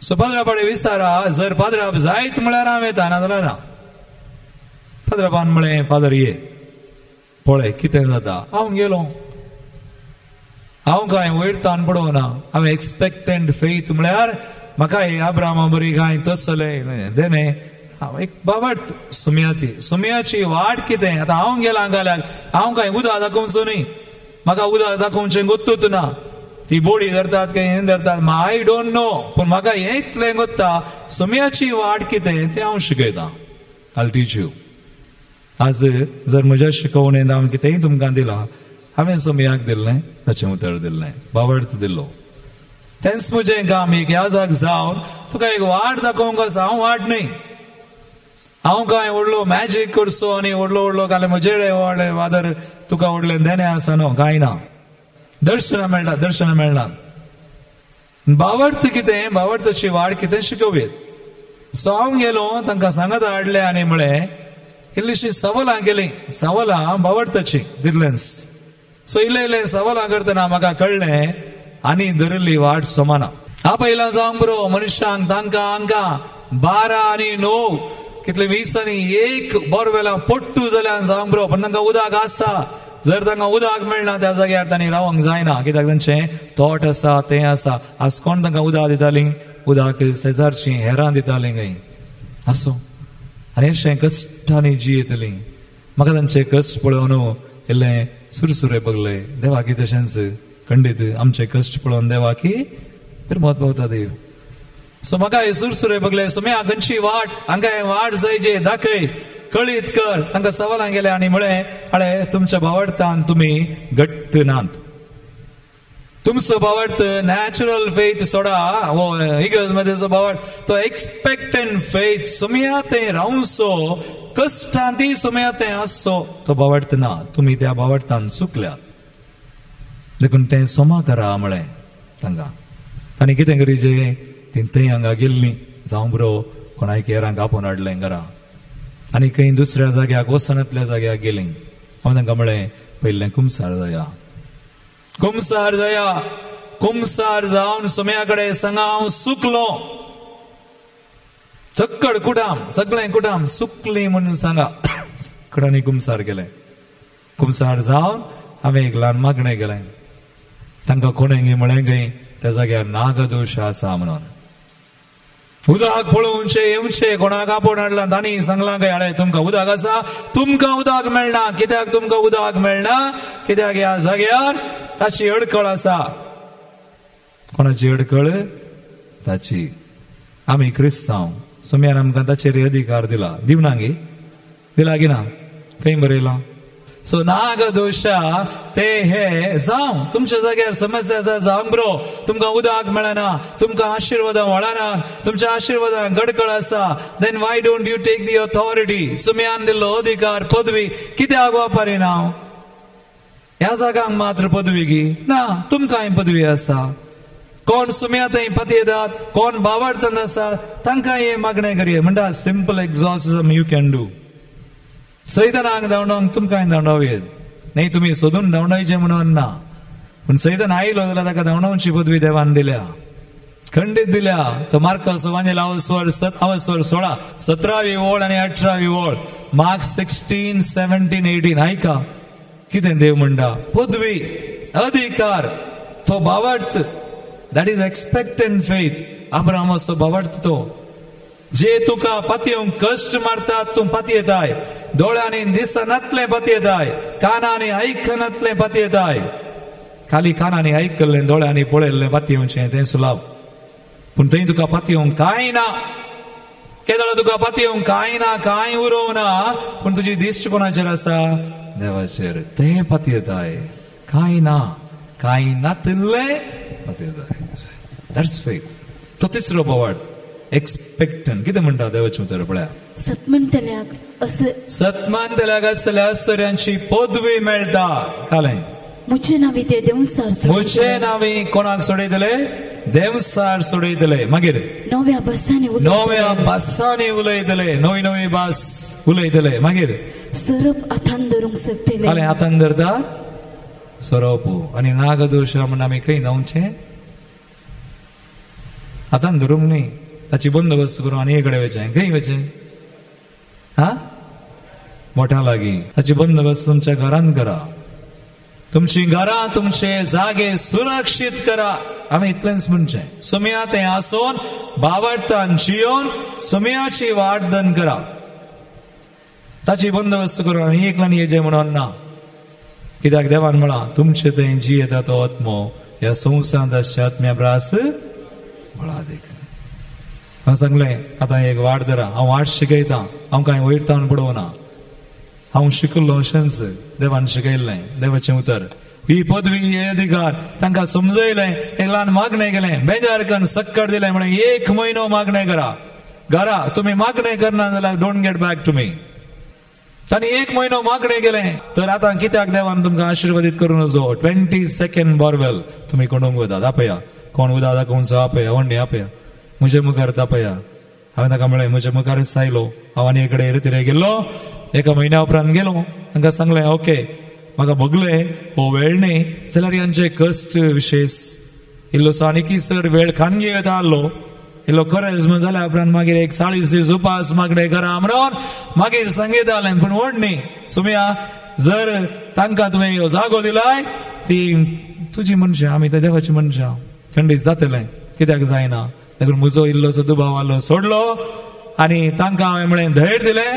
सो पाद्राबाडे विचारा जर पाद्राब जायत म्हळ्यार हांव येता नाजाल्यार ना पाद्राबान म्हळें फादर ये पळय कितें जाता हांव गेलो हांव कांय वयर ताण पडोवना हांवें एक्सपेक्टंट फेथ म्हळ्यार म्हाका अब्रामा बरी कांय तसलें देणे एक बाबत सुम्याची वाट कितें आतां हांव गेलां जाल्यार हांव कांय उदक दाखोवचो न्ही म्हाका उदक दाखोवचें गोत्तूच ना ती बोडी धरतात काय हें धरतात आय डोंट नो पूण म्हाका हें इतलें गोत्ता सुम्याची वाट कितें तें हांव शिकयतां आय विल टीच यू आज जर म्हज्या शिकवणेंत हांव कितेंय तुमकां दिलां हांवें सुम्याक दिल्लें ताचें उतर दिल्लें भावार्थ दिल्लो तेंच म्हजें काम एक ह्या जाग जावन तुका एक वाट दाखोवंक आसा हांव वाट न्ही हांव काय व्हडलो मॅजीक करसो आनी व्हडलो व्हडलो काले म्हजेडे व्हडले वादर तुका व्हडले देणे आसा न्हू, काय ना. दर्शनां मेळना. भावार्थ कितें, भावार्थाची वाड कितें शिकोवेत. सो हांव गेलो तांकां सांगत हाडले आनी म्हळें इल्लीशी सवालां केली. सवालां भावार्थाची दितलेंस. सो इल्ले सवालां करतना म्हाका कळ्ळें आनी धरिल्ली वाट सोमाना. आपयला जावंक बरो मनशांक तांकां हांकां 12 आनी 9 कितले 20 आनी 1 बोरवेलां पडटू जाल्यार जावंक बरो, पण तांकां उदक आसा. जर तांकां उदक मेळना त्या जाग्यार तांणी रावंक जायना, कित्याक तांचें तोट आसा, तें आसा. आज कोण तांकां उदक दितालीं? उदक शेजारचीं हेरां दितालीं खंय आसो. आनी अशें कश्टांनी जियेतलीं. म्हाका तांचे कश्ट पळोवन इल्लें सुरसुरे बगले. देवा की तशेंच खंडीत आमचे कश्ट पळोवन देवा की फिरमत पावता देव. सो म्हाका हे सुरसुरे बगले. सो म्या खंयची वाट, हांकां हें वाट जाय जे दाखय, कळीत कर. तांकां सवालां गेले आनी म्हळें आळे तुमच्या भावार्थान तुमी घट्ट नात. तुमचो भावार्थ नॅचरल फेथ सोडा, हो इगर्ज मध्येचो भावार्थ तो एक्सपेक्टंट फेथ. सुमया तें रावसो, कश्टां ती सुमया तें आसो तो भावार्थ ना. तुमी त्या भावार्थान चुकल्यात. देखून तें सोमा करा म्हळें तांकां. तांणी कितें करीचें, ती थंय हांगा गेल्लीं जावं बरो कोणाय केरांक आपोवन हाडलें घरा आनी खंय दुसऱ्या जाग्याक वसनांतल्या जाग्याक गेलीं. हांव तांकां म्हळें पयलें कुमसार जाया. कुमसार जावन सुम्या कडेन सांगा हांव सुकलो. चक्कड कुटाम, सगळें कुटाम सुकलीं म्हणून सांगा. कडांनी कुमसार केलें. कुमसार जावन हांवें एक ल्हान मागणें केलें. तांकां कोणेंय म्हळें खंय त्या जाग्यार नागदोश आसा म्हणून. उदक पळोवचे येवचे कोणाक आपोवन हाडला. तांणी सांगलां खंय हाडे तुमकां उदक आसा, तुमकां उदक मेळना. कित्याक तुमकां उदक मेळना? कित्याक ह्या जाग्यार ताची अडखळ आसा. कोणाची अडखळ? ताची. आमी क्रिस्तांव, सुम्यान आमकां ताचेर अधिकार दिला. दिवना गे? दिला की ना? खंय बरयलां? सो नागदोशा ते हे जावं तुमच्या जाग्यार समस्या आसा जावंक बरो. तुमकां उदक मेळना, तुमकां आशिर्वादां वळना, तुमच्या आशिर्वादां गडकळ आसा. Then why don't you take the authority? सुम्यान दिल्लो अधिकार, पदवी कित्याक वापरिना? ह्या जागांक मात्र पदवी गी ना, तुमकांय पदवी आसा. कोण सुम्या थंय पती येतात, कोण भावार्थान आसा तांकां हे मागणें करिये म्हणटा. Simple exorcism you can do. सैतानाक धांवडावंक तुमकांय धांवडावेत. न्ही तुमी सोदून धांवडायचे म्हणून ना, पूण सैतान आयलो जाल्यार ताका धांवडावची पदवी देवान दिल्या, खंडीत दिल्या. तो मार्कस वांजेल अवस्वर 16 17वी ओळ आनी 18वी ओळ. मार्क 16, 17, 18 ऐका कितें देव म्हणटा. पदवी, अधिकार, तो भावार्थ. That is expectant faith. अब्राहामाचो भावार्थ तो. जे तुका पातयेवंक कश्ट मारतात तूं पातयेताय. दोळ्यांनी दिसनातलें पातयेताय, कानांनी आयकनातलें पातयेताय. खाली कानांनी आयकल्लें, दोळ्यांनी पळयल्लें पातयेवचें तें सुलाभ. पूण थंय तुका पातयेवंक कांय ना. केदळ तुका पातयेवंक कांय ना, कांय उरोवं ना. पूण तुजी दिश्ट कोणाचेर आसा? देवाचेर. तें पातयेताय. कांय ना, कांय नातलें पातयेताय. That's faith. तो तिसरो भावार्थ एक्सपेक्टंट. कितें म्हणटा देवाचें उतर पळया. सत्मंतल्याक असल्या आश्चर्यांची पदवी मेळटा. कालें मुचे नावी ते देवसार मुचे नावी कोणाक सोडयतले? देवसार सोडयतले. मागीर नव्या भासांनी उलयतले. नवी भास उलयतले. मागीर सरप हातान धरूंक शकतले. कालें हातान धरता सरप. आनी नागदोश म्हण आमी खंय धांवचें? हातान धरूंक न्ही, ताची बंदोबस्त करून आनी एक कडेन वचें. खंय वचें? मोठ्या लागीं. ताची बंदोबस्त तुमच्या घरान करा. तुमची घरां, तुमचे जागे सुरक्षीत करा. आमी इतलेंच म्हणचें. सुम्या तें आसोन भावार्थान जियोन सुम्याची वाटधन करा. ताची बंदोबस्त करून आनी एकल्यान येजे म्हणून ना. कित्याक देवान म्हणला तुमचे थंय जियेता तो आत्मो ह्या संवसारांत आसचे आत्म्या प्रास वळा देख. हांव सांगलें आतां एक वाट धरा. हांव वाट शिकयतां. हांव कांय वैरतावन पडोवना. हांव शिकलो अशेंच देवान शिकयल्लें. देवाचें उतर. ही पदवी, हे अधिकार तांकां समजयलें. एक ल्हान मागणें केलें. बेजार करून सक्कड दिलें. म्हळें 1 म्हयनो मागणें करा. घरा तुम्ही मागणे करना जाल्यार don't get back to me. तांणी 1 म्हयनो मागणे केले तर आतां कित्याक देवान तुमकां आशिर्वादीत करूं नजो. 22nd बोरवेल तुम्ही कोणूंक वतात आपया. कोण उदा दाखोवचो आपया वण्णी आपया म्हजे मुखार आपया. हांवें ताका म्हळें म्हजे मुखारच आयलो. हांव आनी एक कडेन एरित्रेक गेल्लो. 1 म्हयन्या उपरांत गेलो. तांकां सांगलें ओके म्हाका भोगले हो वेळ न्ही जाल्यार ह्यांचे कश्ट विशेष इल्लोसो आनीक चड वेळ खानगी येता आसलो. इल्लो खरेंच जाल्या उपरांत मागीर एक 40 दीस उपास मागणे करा म्हणून मागीर सांगयतालें. पूण व्हड न्ही सुमया जर तांकां तुवें ह्यो जागो दिलाय ती तुजी मनशां आमी त्या देवाची मनशां खंडीत जातलें कित्याक जायना. देखून म्हजो इल्लोसो दुबाव आसलो सोडलो आनी तांकां हांवें म्हळें धैर्य दिलें.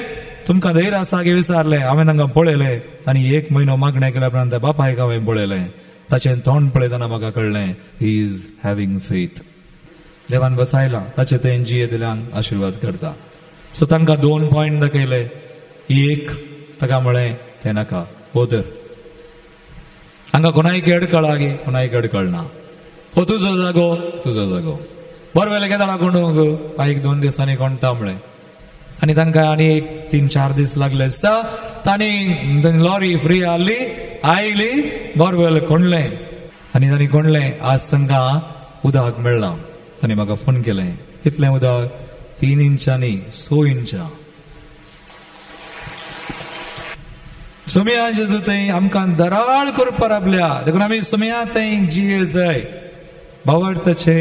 तुमकां धैर्य आसा गे विचारलें. हांवें तांकां पळयलें आनी 1 म्हयनो मागणें केल्या उपरांत त्या बापायक हांवें पळयलें. ताचें तोंड पळयतना म्हाका कळ्ळें ही इज हॅविंग फेथ. देवान बसायला ताचे तें जियेंतल्यांक आशिर्वाद करता. सो तांकां 2 पॉयंट दाखयले. एक ताका म्हळें तें नाका ओदर. हांगा कोणायक अडकळा गे कोणायक अडकळना. हो तुजो जागो बोरवेल घेताळा कोणूक बाईक 2 दिसांनी कोणटा म्हळें. आनी तांकां आनी 3-4 दीस लागले आसता. तांणी लॉरी फ्री आहली आयली बोरवेल कोणलें आनी तांणी कोणलें आज तांकां उदक मेळ्ळां. तांणी म्हाका फोन केलें कितलें उदक 3 इंचांनी 6 इंचां. सुमया जेजू थंय आमकां दराळ करपा राबल्या. देखून आमी सुमया थंय जिये जाय. भावार्थाचे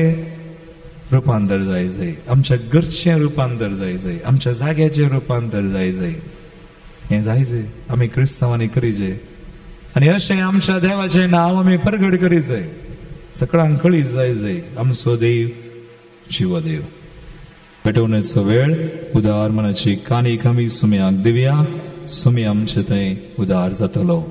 रुपांतर जाय. आमच्या घरचें रुपांतर जाय. आमच्या जाग्याचें रुपांतर जाय. हें जाय आमी क्रिस्तांवांनी करीचे. आनी अशें आमच्या देवाचें नांव आमी प्रगट करीचे. सगळ्यांक कळीत जाय आमचो देव जीव देव. पेटोवण्याचो वेळ उदार मनाची कानीक आमी सुमयाक दिवया. सुमी आमचे थंय उदार जातलो.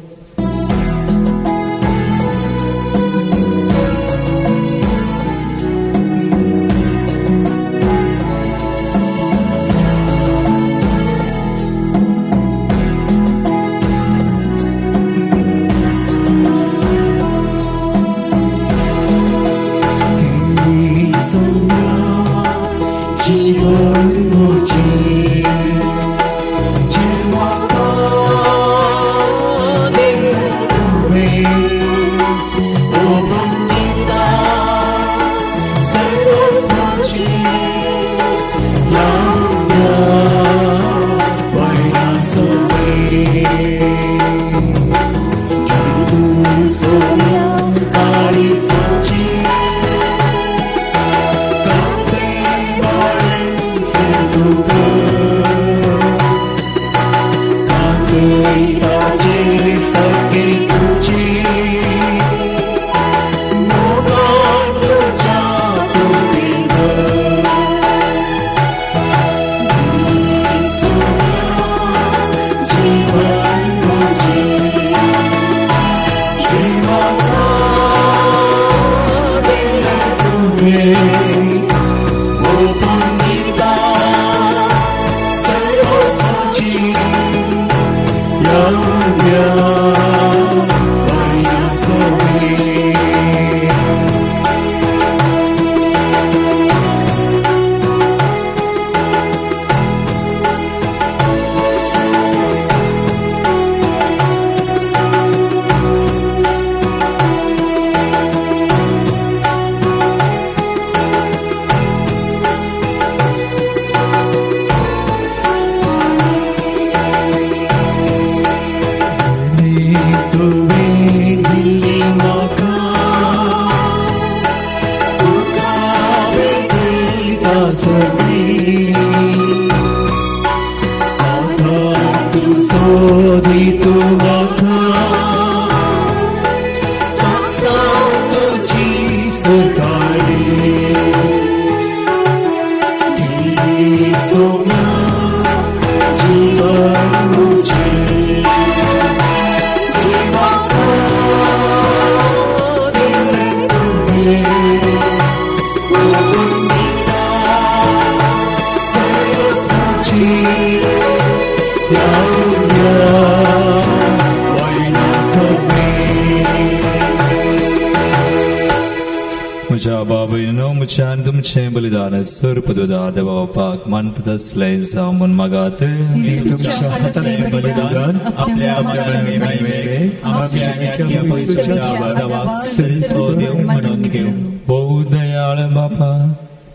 तुझ्या बाबईनो मुछान तुमचे बलिदान सर्पद्वदार देवापाक मानत असले जामून मागात तुमच्या हाताने बलिदान आपल्या महिमेरे आमच्या नित्य पवित्र गावात सरीसो देव म्हणून घेऊ. बहु दयाळ बापा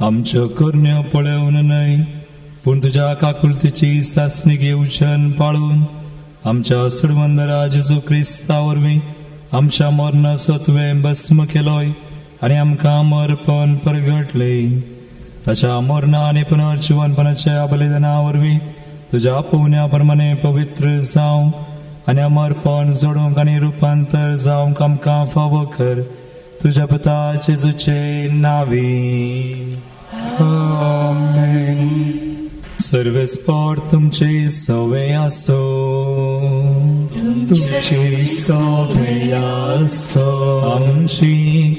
आमचं कर्ण्य पळवून नाही पण तुझ्या काकुलतीची सासणी घेऊन पाळून आमच्या सडवंदरा जेजू ख्रिस्तावर मी आमच्या मरण सत्वे भस्म केलोय आणि आमकां मरपण परगटले. ताच्या मरणा आणि पुनर्जीवनपणाच्या बलिदानावरवी तुझ्या पुण्याप्रमाणे पवित्र जावं आणि अमरपण जोडूंक आणि रुपांतर जावंक आमकां फावो कर. तुझ्या पुता जेजूचे नावी. आमेन. सर्वेस्पर तुमचे सवे आसो. तुमचे सवे आसो. आमची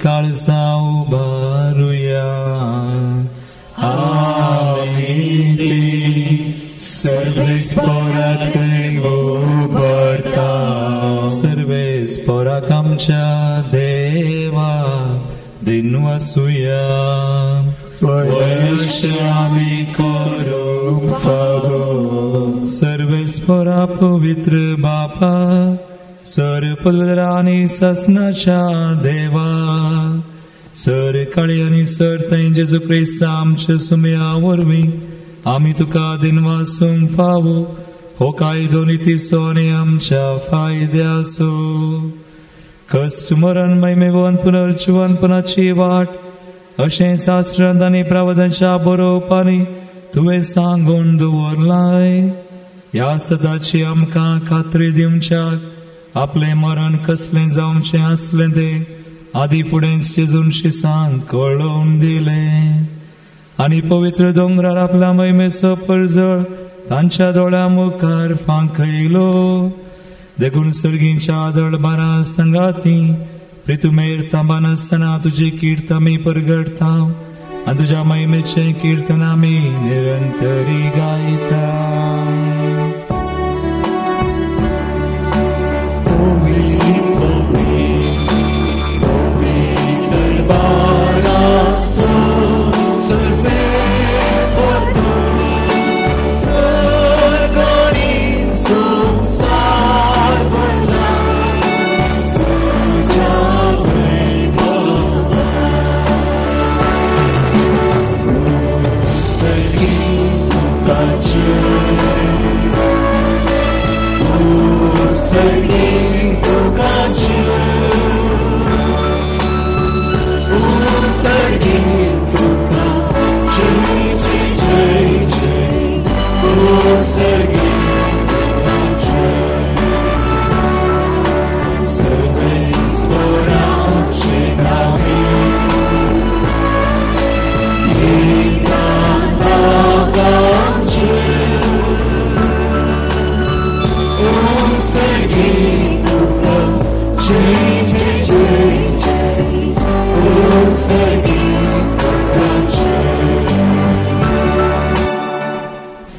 काळजा उबारुया. आमीन. सर्वेस्परात उबरता. सर्वेस्पराक आमच्या देवा दिनवासुया. वर्ष आम्ही करू फावो. सर्वेस्परा पवित्र बापा सर पदर आणि ससनाच्या देवा सर काळी आणि सर थंय जेजू ख्रिस्त आमच्या सुमया वरवी आम्ही तुका दिनवासूंक फावो. हो कायदो नितीसो आणि आमच्या फायद्यासो. कष्ट मरण महिमेवन पुनर्जीवनपणाची वाट अशें शास्त्रांत आनी प्रवादांच्या बरोवपांनी तुवें सांगून दवरलाय. ह्या सदाची आमकां खात्री दिवच्याक आपलें मरण कसलें जावचें आसलें तें आदी फुडेंच जेजून शिसांक कळोवन दिलें आनी पवित्र दोंगरार आपल्या महिमेचो परजळ तांच्या दोळ्या मुखार फांकयलो. देखून सर्गींच्या दळबारा संगाती प्रितुमेर तांबान आसतना तुजी कीर्त आमी परगडता आनी तुज्या महिमेचें कीर्तन आमी निरंतरी गायता.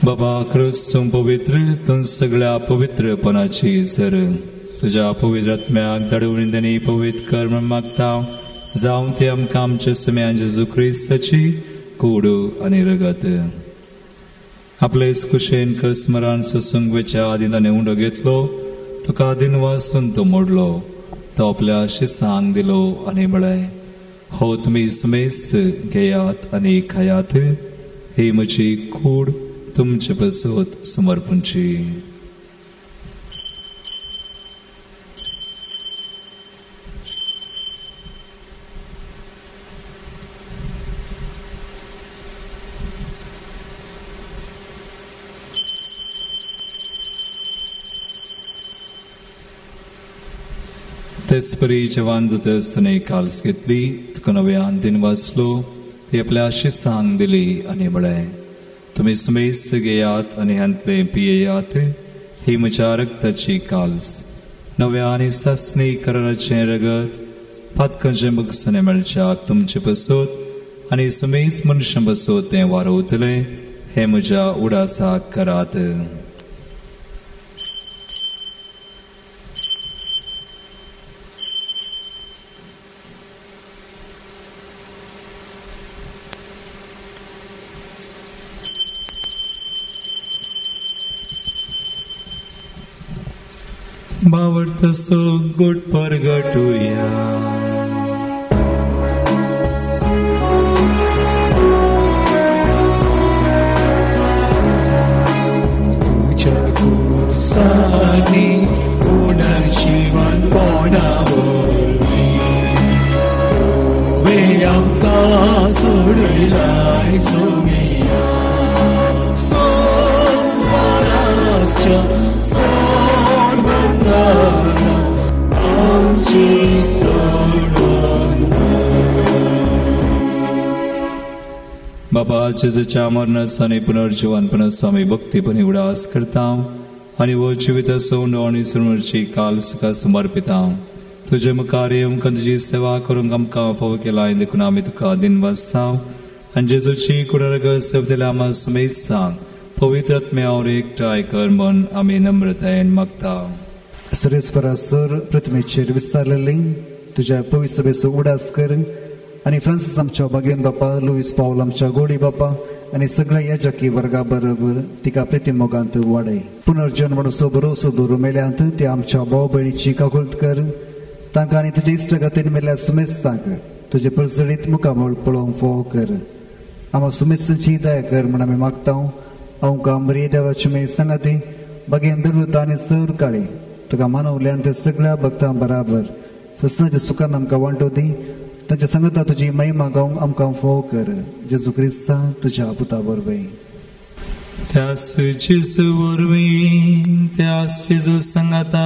बाबा ख्रिस्तूम पवित्र तूं सगळ्या पवित्रपणाची सर तुझ्या पवित्र आत्म्याक धाडून तांणी पवित्र कर म्हूण मागता. जावं ती आमकां आमच्या समेन जेजू ख्रिस्ताची कूड आनी रगत. आपले कुशेन कसमरान ससूंक वेच्या आदी ताणें उंडो घेतलो. तुका दिन वासून तो मोडलो. तो आपल्या शिसांक दिलो आनी म्हळें हो तुमी समेस्त घेयात आनी खायात. ही म्हजी कूड तुमचे पसोत समर्पणची. तेसपरी जवान जाता आसतना काल्स घेतली. तुका नव्यान दिन वाचलो. ती आपल्या शिसांक दिली आनी म्हळें तुमी समेस्त घेयात आनी ह्यांतले पियेयात. ही म्हज्या रक्ताची काल्स नव्या आनी सासणी कराराचें रगत पातकांचे मुगसणे मेळच्याक तुमचे बसोत आनी समेस्त मनशां बसोत तें वारोवतलें. हे म्हज्या उडासाक करात. भावार्थसो गोड परगटुया. Sani punerjiwan ponavurni Veyamta sudilai sumiya Sansarascha sarvandana Amchi sodvanda. बाबा जेजूच्या मरणासाने पुनर्जीवनपणा स्वामी भक्ती पण उडास करता आणि व जीवित सोंड आणि सुनवरची काल सुखा समर्पिता. तुझे मुखारे आमकां तुजी सेवा करूंक आमकां फोव केला देखून आमी तुका दिन वाजताव आणि जेजूची कुडरग सेवतेल्या आम्हा सुमेस्तां पवित्र आत्म्यावर एकठांय कर म्हण आमी नम्रतायेन मागता. सर्वेस्परासर प्रतिमेचेर विस्तारलेली तुझ्या पवित्र सभेचो उडास कर आणि फ्रांसिस आमच्या बागेन बापा, लुईस पाऊल आमच्या गोडी बापा आणि सगळ्या याजकी वर्गा बरोबर तिका प्रतिमोगांत वाडय. पुनर्जन्म भरोसो दवरून मेल्यांत ते आमच्या भाव भयणीची काकुळट कर. तांकां आनी तुजे इश्टगतीन मेल्या सुमेस्तांक तुजे परसडीत मुखामळ पळोवंक फोव कर. आम्हा सुमेस्तांची दया कर म्हण आमी मागता. आमकां बरी देवाची मे सांगाती बागेन दुर्वता आनी सर काळी तुका मानवल्यांत सगळ्या भक्तां बराबर ससनाच्या सुखान आमकां वांटो दी. तांच्या संगता तुजी महिमा गावंक आमकां फोव कर. जेजू क्रिस्ता तुज्या पुता वरवीं. त्यास जेजू वरवीं, त्यास जेजू संगता,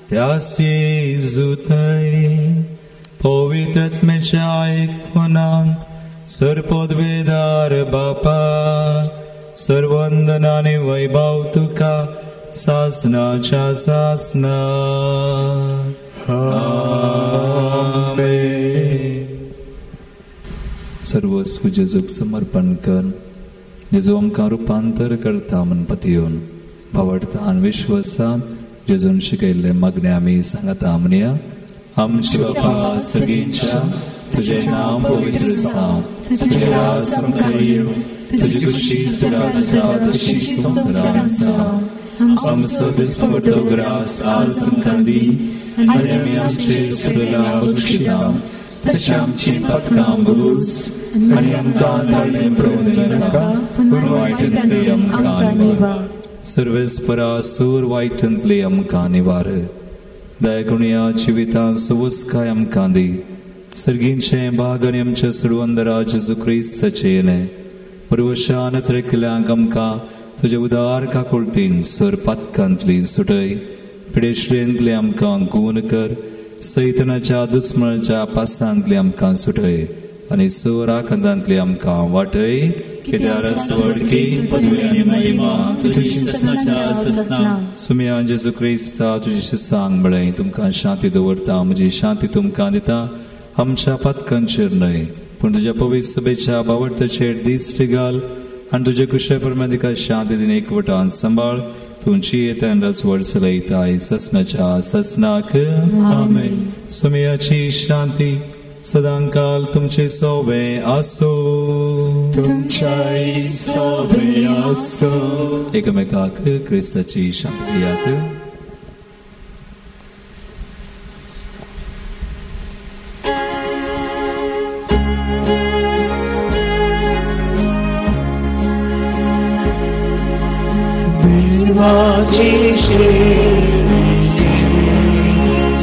त्यास जेजू थंय पवित्र आत्म्याच्या एकपणांत सरपदवेदार बापा सर्वंदन आनी वैभव तुका सासनाच्या सासना. सर्वस्व जेजूक समर्पण कर. जेजू आमकां रुपांतर करता म्हण पतयोन भावार्थान विश्वासान जेजून शिकयल्ले मागणे आमी सांगता म्हणया. आमचे बापा सगळींच्या तुझे नाम पवित्र जावं, तुझे राज आमकां येवं, तुजी खुशी सदां जाता तशी संवसारांत जावं. आमचो दिसपट्टो ग्रास आज आमकां दी आनी आमी आमचे सुदारणां बक्षिता तशें आमची पातकां बगूच आनी आमकां धाडणे प्रवोदन नाका पूण वायटांतली आमकां निवार. सर्वेस्परा सूर वायटांतली आमकां निवार. दया करून ह्या जिवितां सवस्काय आमकां दी. सर्गींचे भाग आनी आमच्या सुरवंदरा जेजू क्रिस्ताचे येणे परवशान त्रेकल्यांक आमकां तुजे उदार काकुळटीन सर पातकांतली सुटय. पिडेश्रेंतले आमकां गूण कर. सैतनाच्या दुस्मळाच्या पासांतली आमकां सुटय आनी सर आकांतांतली आमकां वाटय. कित्यार स्वर्गी पदवी आनी महिमा तुजी ससनाच्या आसतना. सुम्या जेजू क्रिस्ता तुजी शिसांक बळय तुमकां शांती दवरता. म्हजी शांती तुमकां दिता. आमच्या पातकांचेर न्हय पूण तुज्या पवित्र सभेच्या भावार्थाचेर दिश्ट घाल आनी तुजे कुशळ परमेदिका शांती दिन एकवटान सांबाळ. तुमची येतान राजवड चलयताय ससनाच्या ससनाक. आमेन. सुमयाची शांती सदांकाल तुमचे सोबे आसो. तुमच्याय सोबे आसो. एकमेकाक क्रिस्ताची शांती दियात. देवाची शेणी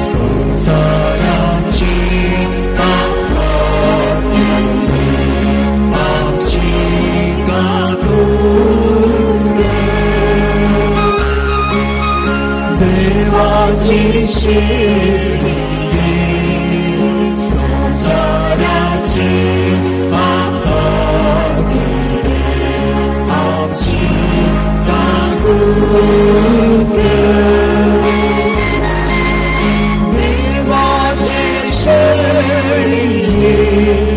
संसाराची आमची काकूळ. देवाची शेणी संसाराची आमची देवाचे शेळी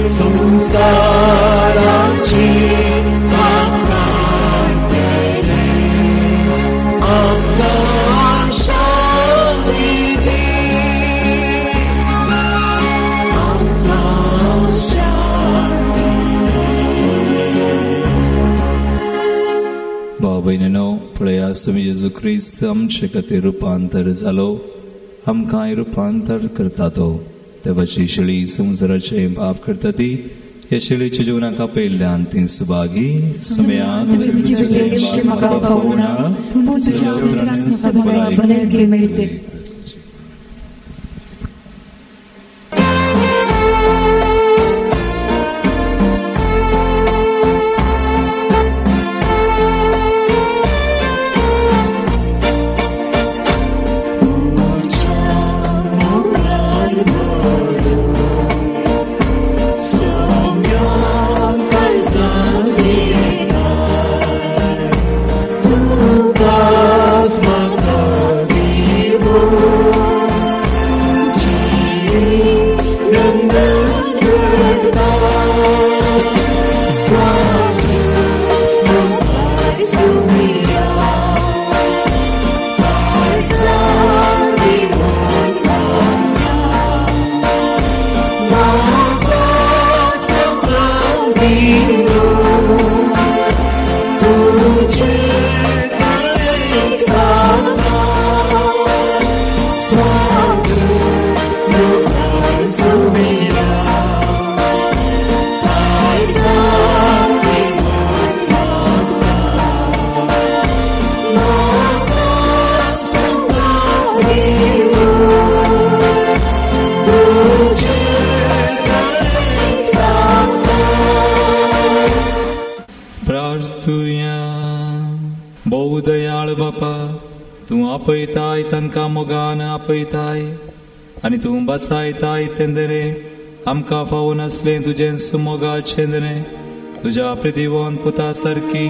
संसाराची बहिणीनो, फुडें ह्या स्वामी येशू ख्रिस्त आमचे खातीर रुपांतर जालो आमकांय रुपांतर करता तो देवाची शिळी संवसाराचे पाप करता ती या शिळेच्या जिवनाका पयल्यान ती सुभागी सुम्याक बहु दयाळ बापा तू आपयताय तांकां मोगान आपयताय आनी तू बसायताय तेंदरे आमकां फावून आसलें तुजें सुमोगाचें दरें तुज्या प्रितीवंत पुता सारकी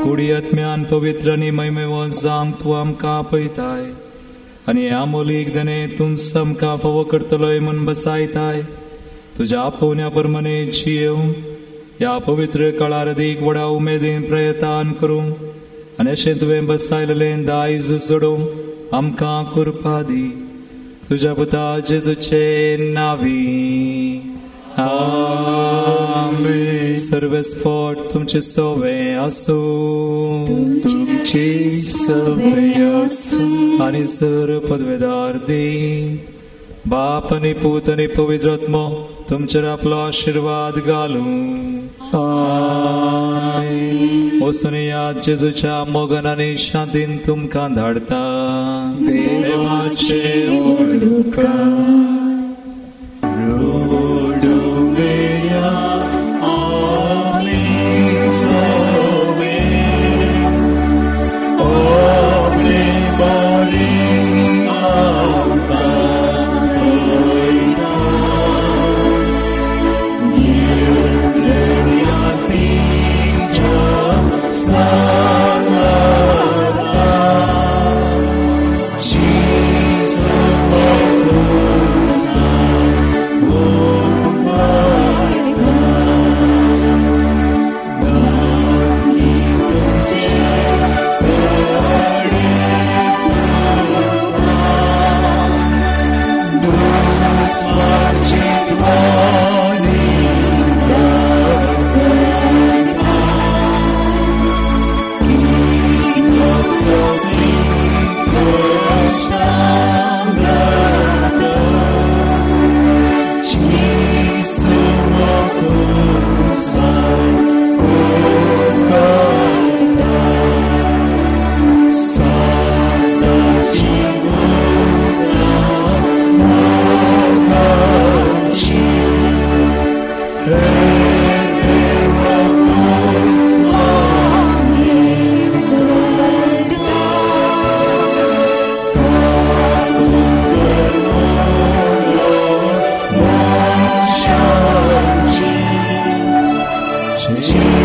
कुडी आत्म्यान पवित्र आनी मैमेवंत जावंक तू आमकां आपयताय आनी ह्या मोलीक दनें तूं आमकां फावो करतलोय म्हूण बसायताय तुज्या आपोवण्या प्रमाणे जियेव ह्या पवित्र काळार अदीक व्हडा उमेदीन प्रयत्न करूं आनी अशें तुवें बसायलेलें दायज सोडूंक आमकां कृपा दी तुज्या पुता जेजूचे नांवी आमेन. सर्वेस्पोट तुमचे सोवे आसूं तुमचे सोवे आसूं आनी सर पदवेदार दी बाप आनी पूत आनी पवित्र आत्मो तुमचेर आपलो आशीर्वाद घालूं आमेन. ओसुनिया जेजूच्या मोगान आनी शांतीन तुमकां धाडता देवाचे Jesus.